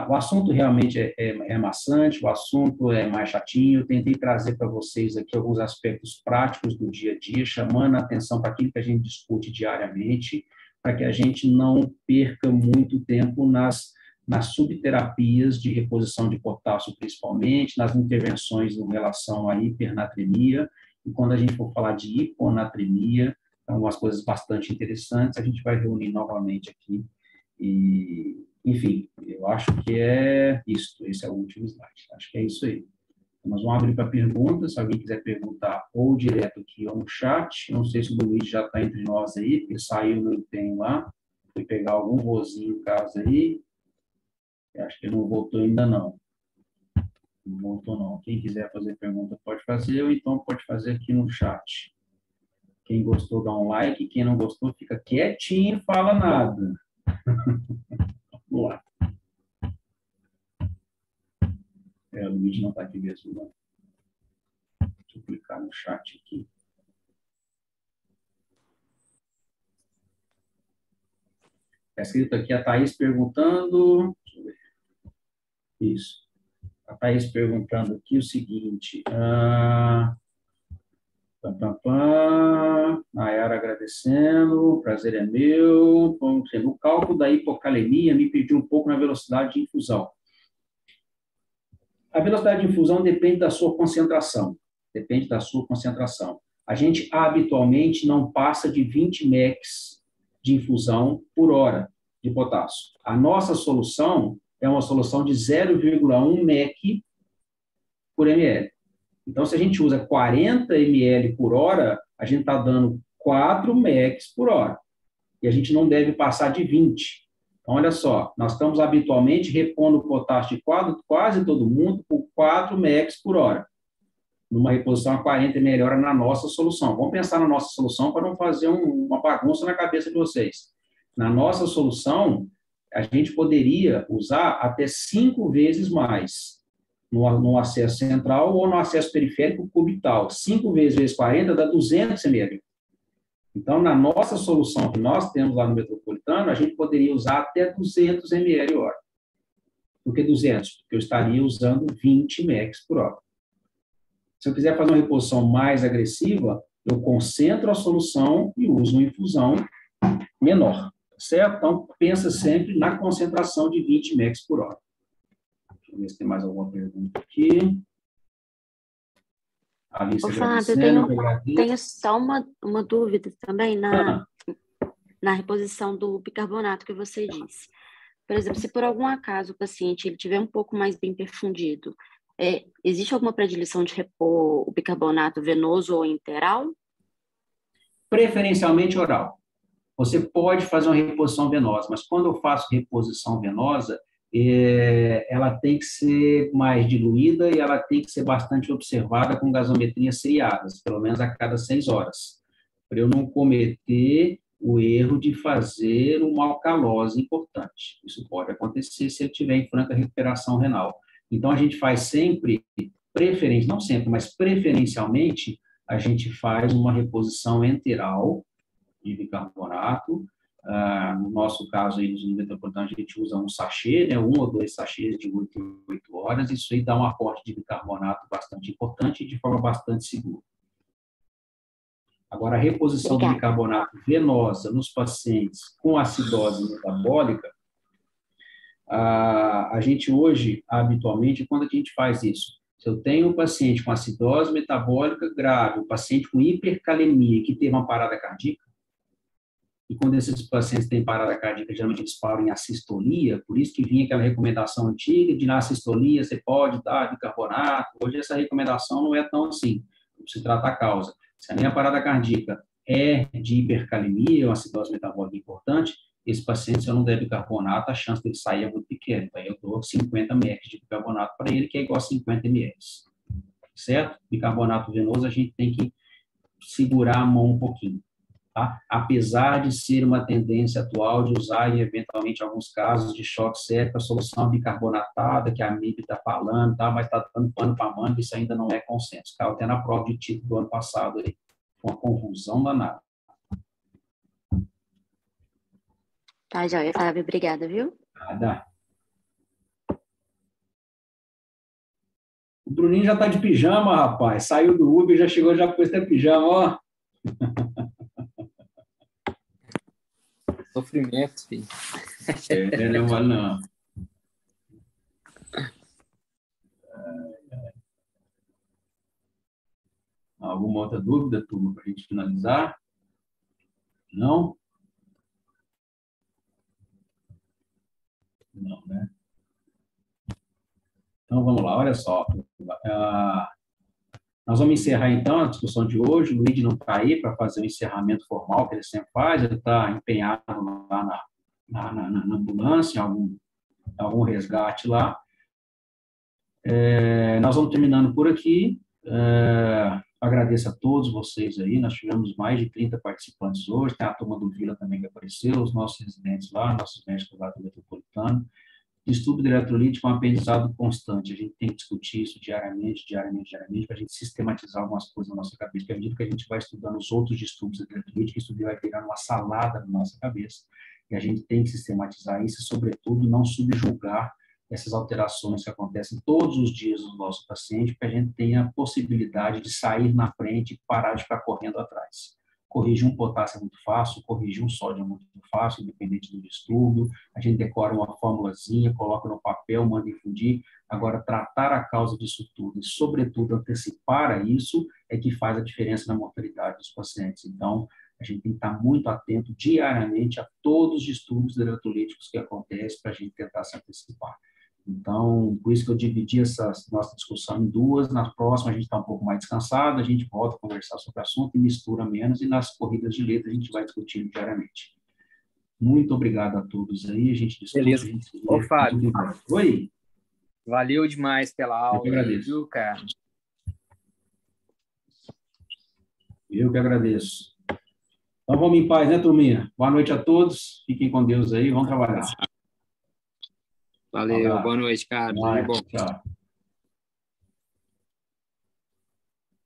o assunto realmente é maçante, o assunto é mais chatinho. Eu tentei trazer para vocês aqui alguns aspectos práticos do dia a dia, chamando a atenção para aquilo que a gente discute diariamente, para que a gente não perca muito tempo nas subterapias de reposição de potássio, principalmente, nas intervenções em relação à hipernatremia. E quando a gente for falar de hiponatremia, são umas coisas bastante interessantes, a gente vai reunir novamente aqui. E, enfim, eu acho que é isso. Esse é o último slide. Acho que é isso aí. Nós vamos abrir para perguntas. Se alguém quiser perguntar ou direto aqui ou no chat. Não sei se o Luiz já está entre nós aí, ele saiu no empenho lá. Foi pegar algum vozinho em casa aí. Eu acho que ele não voltou ainda não. Não voltou não. Quem quiser fazer pergunta pode fazer, ou então pode fazer aqui no chat. Quem gostou, dá um like. Quem não gostou, fica quietinho e fala nada. Vamos lá. O Luiz não está aqui mesmo, não. Deixa eu clicar no chat aqui. Está escrito aqui a Thaís perguntando. Deixa eu ver. Isso. A Thaís perguntando aqui o seguinte. Nayara agradecendo, o prazer é meu. No cálculo da hipocalemia, me pediu um pouco na velocidade de infusão. A velocidade de infusão depende da sua concentração. Depende da sua concentração. A gente habitualmente não passa de 20 mEq de infusão por hora de potássio. A nossa solução é uma solução de 0,1 mEq por ml. Então, se a gente usa 40 ml por hora, a gente está dando 4 mEq por hora. E a gente não deve passar de 20. Então, olha só, nós estamos habitualmente repondo o potássio de quase todo mundo por 4 mEq por hora. Numa reposição a 40 ml hora na nossa solução. Vamos pensar na nossa solução para não fazer uma bagunça na cabeça de vocês. Na nossa solução, a gente poderia usar até 5 vezes mais no acesso central ou no acesso periférico cubital. 5 vezes 40 dá 200 ml. Então, na nossa solução que nós temos lá no Metropolitano, a gente poderia usar até 200 ml hora. Por que 200? Porque eu estaria usando 20 mEq por hora. Se eu quiser fazer uma reposição mais agressiva, eu concentro a solução e uso uma infusão menor. Certo? Então, pensa sempre na concentração de 20 mEq por hora. Deixa eu ver se tem mais alguma pergunta aqui. Alice, Ô, Fábio, agradecendo, tenho só uma dúvida também na reposição do bicarbonato que você disse. Por exemplo, se por algum acaso o paciente ele tiver um pouco mais bem perfundido, existe alguma predileção de repor o bicarbonato venoso ou interal? Preferencialmente oral. Você pode fazer uma reposição venosa, mas quando eu faço reposição venosa, ela tem que ser mais diluída e ela tem que ser bastante observada com gasometrias seriadas, pelo menos a cada 6 horas, para eu não cometer o erro de fazer uma alcalose importante. Isso pode acontecer se ele estiver em franca recuperação renal. Então, a gente faz sempre, não sempre, mas preferencialmente, a gente faz uma reposição enteral de bicarbonato. No nosso caso, aí, no metropolitano, a gente usa um sachê, né, 1 ou 2 sachês de 8 em 8 horas. Isso aí dá um aporte de bicarbonato bastante importante e de forma bastante segura. Agora, a reposição de bicarbonato venosa nos pacientes com acidose metabólica, a gente hoje, habitualmente, quando a gente faz isso? Se eu tenho um paciente com acidose metabólica grave, um paciente com hipercalemia que teve uma parada cardíaca, e quando esses pacientes têm parada cardíaca, geralmente eles param em assistolia, por isso que vinha aquela recomendação antiga de na assistolia você pode dar bicarbonato. Hoje essa recomendação não é tão assim, se trata a causa. Se a minha parada cardíaca é de hipercalemia, uma acidose metabólica importante, esse paciente, se eu não der bicarbonato, a chance dele sair é muito pequena. Então, eu dou 50 ml de bicarbonato para ele, que é igual a 50 ml. Certo? Bicarbonato venoso, a gente tem que segurar a mão um pouquinho. Tá? Apesar de ser uma tendência atual de usar, em eventualmente, alguns casos de choque séptico, a solução bicarbonatada, que a MIB está falando, tá? Mas está dando pano para manga, isso ainda não é consenso. Caiu até na prova de título do ano passado, aí, uma confusão danada. Tá, joia, Fábio. Obrigada, viu? Nada. O Bruninho já está de pijama, rapaz. Saiu do Uber, já chegou, já pôs até pijama, ó. Sofrimento, filho. Não vale não. Alguma outra dúvida, turma, para a gente finalizar? Não? Não, né? Então, vamos lá, olha só. Nós vamos encerrar, então, a discussão de hoje. O Luiz não está aí para fazer o encerramento formal que ele sempre faz, ele está empenhado lá na ambulância, em algum resgate lá. Nós vamos terminando por aqui. Agradeço a todos vocês aí, nós tivemos mais de 30 participantes hoje, tem a turma do Vila também que apareceu, os nossos residentes lá, nossos médicos lá do Metropolitano. Distúrbio eletrolítico é um aprendizado constante, a gente tem que discutir isso diariamente, para a gente sistematizar algumas coisas na nossa cabeça, porque à medida que a gente vai estudando os outros distúrbios eletrolíticos, isso vai virar uma salada na nossa cabeça, e a gente tem que sistematizar isso e, sobretudo, não subjugar essas alterações que acontecem todos os dias no nosso paciente, para que a gente tenha a possibilidade de sair na frente e parar de ficar correndo atrás. Corrigir um potássio é muito fácil, corrigir um sódio é muito fácil, independente do distúrbio. A gente decora uma formulazinha, coloca no papel, manda infundir. Agora, tratar a causa disso tudo e, sobretudo, antecipar a isso é que faz a diferença na mortalidade dos pacientes. Então, a gente tem que estar muito atento diariamente a todos os distúrbios eletrolíticos que acontecem para a gente tentar se antecipar. Então, por isso que eu dividi essa nossa discussão em duas. Na próxima, a gente está um pouco mais descansado, a gente volta a conversar sobre o assunto e mistura menos, e nas corridas de letra a gente vai discutindo diariamente. Muito obrigado a todos aí, a gente discute. Beleza. Ô, Fábio. Oi. Valeu demais pela aula. Eu que agradeço. Viu, cara? Eu que agradeço. Então, vamos em paz, né, turminha? Boa noite a todos, fiquem com Deus aí, vamos trabalhar. Valeu, boa noite, cara. Tudo bom. Tchau.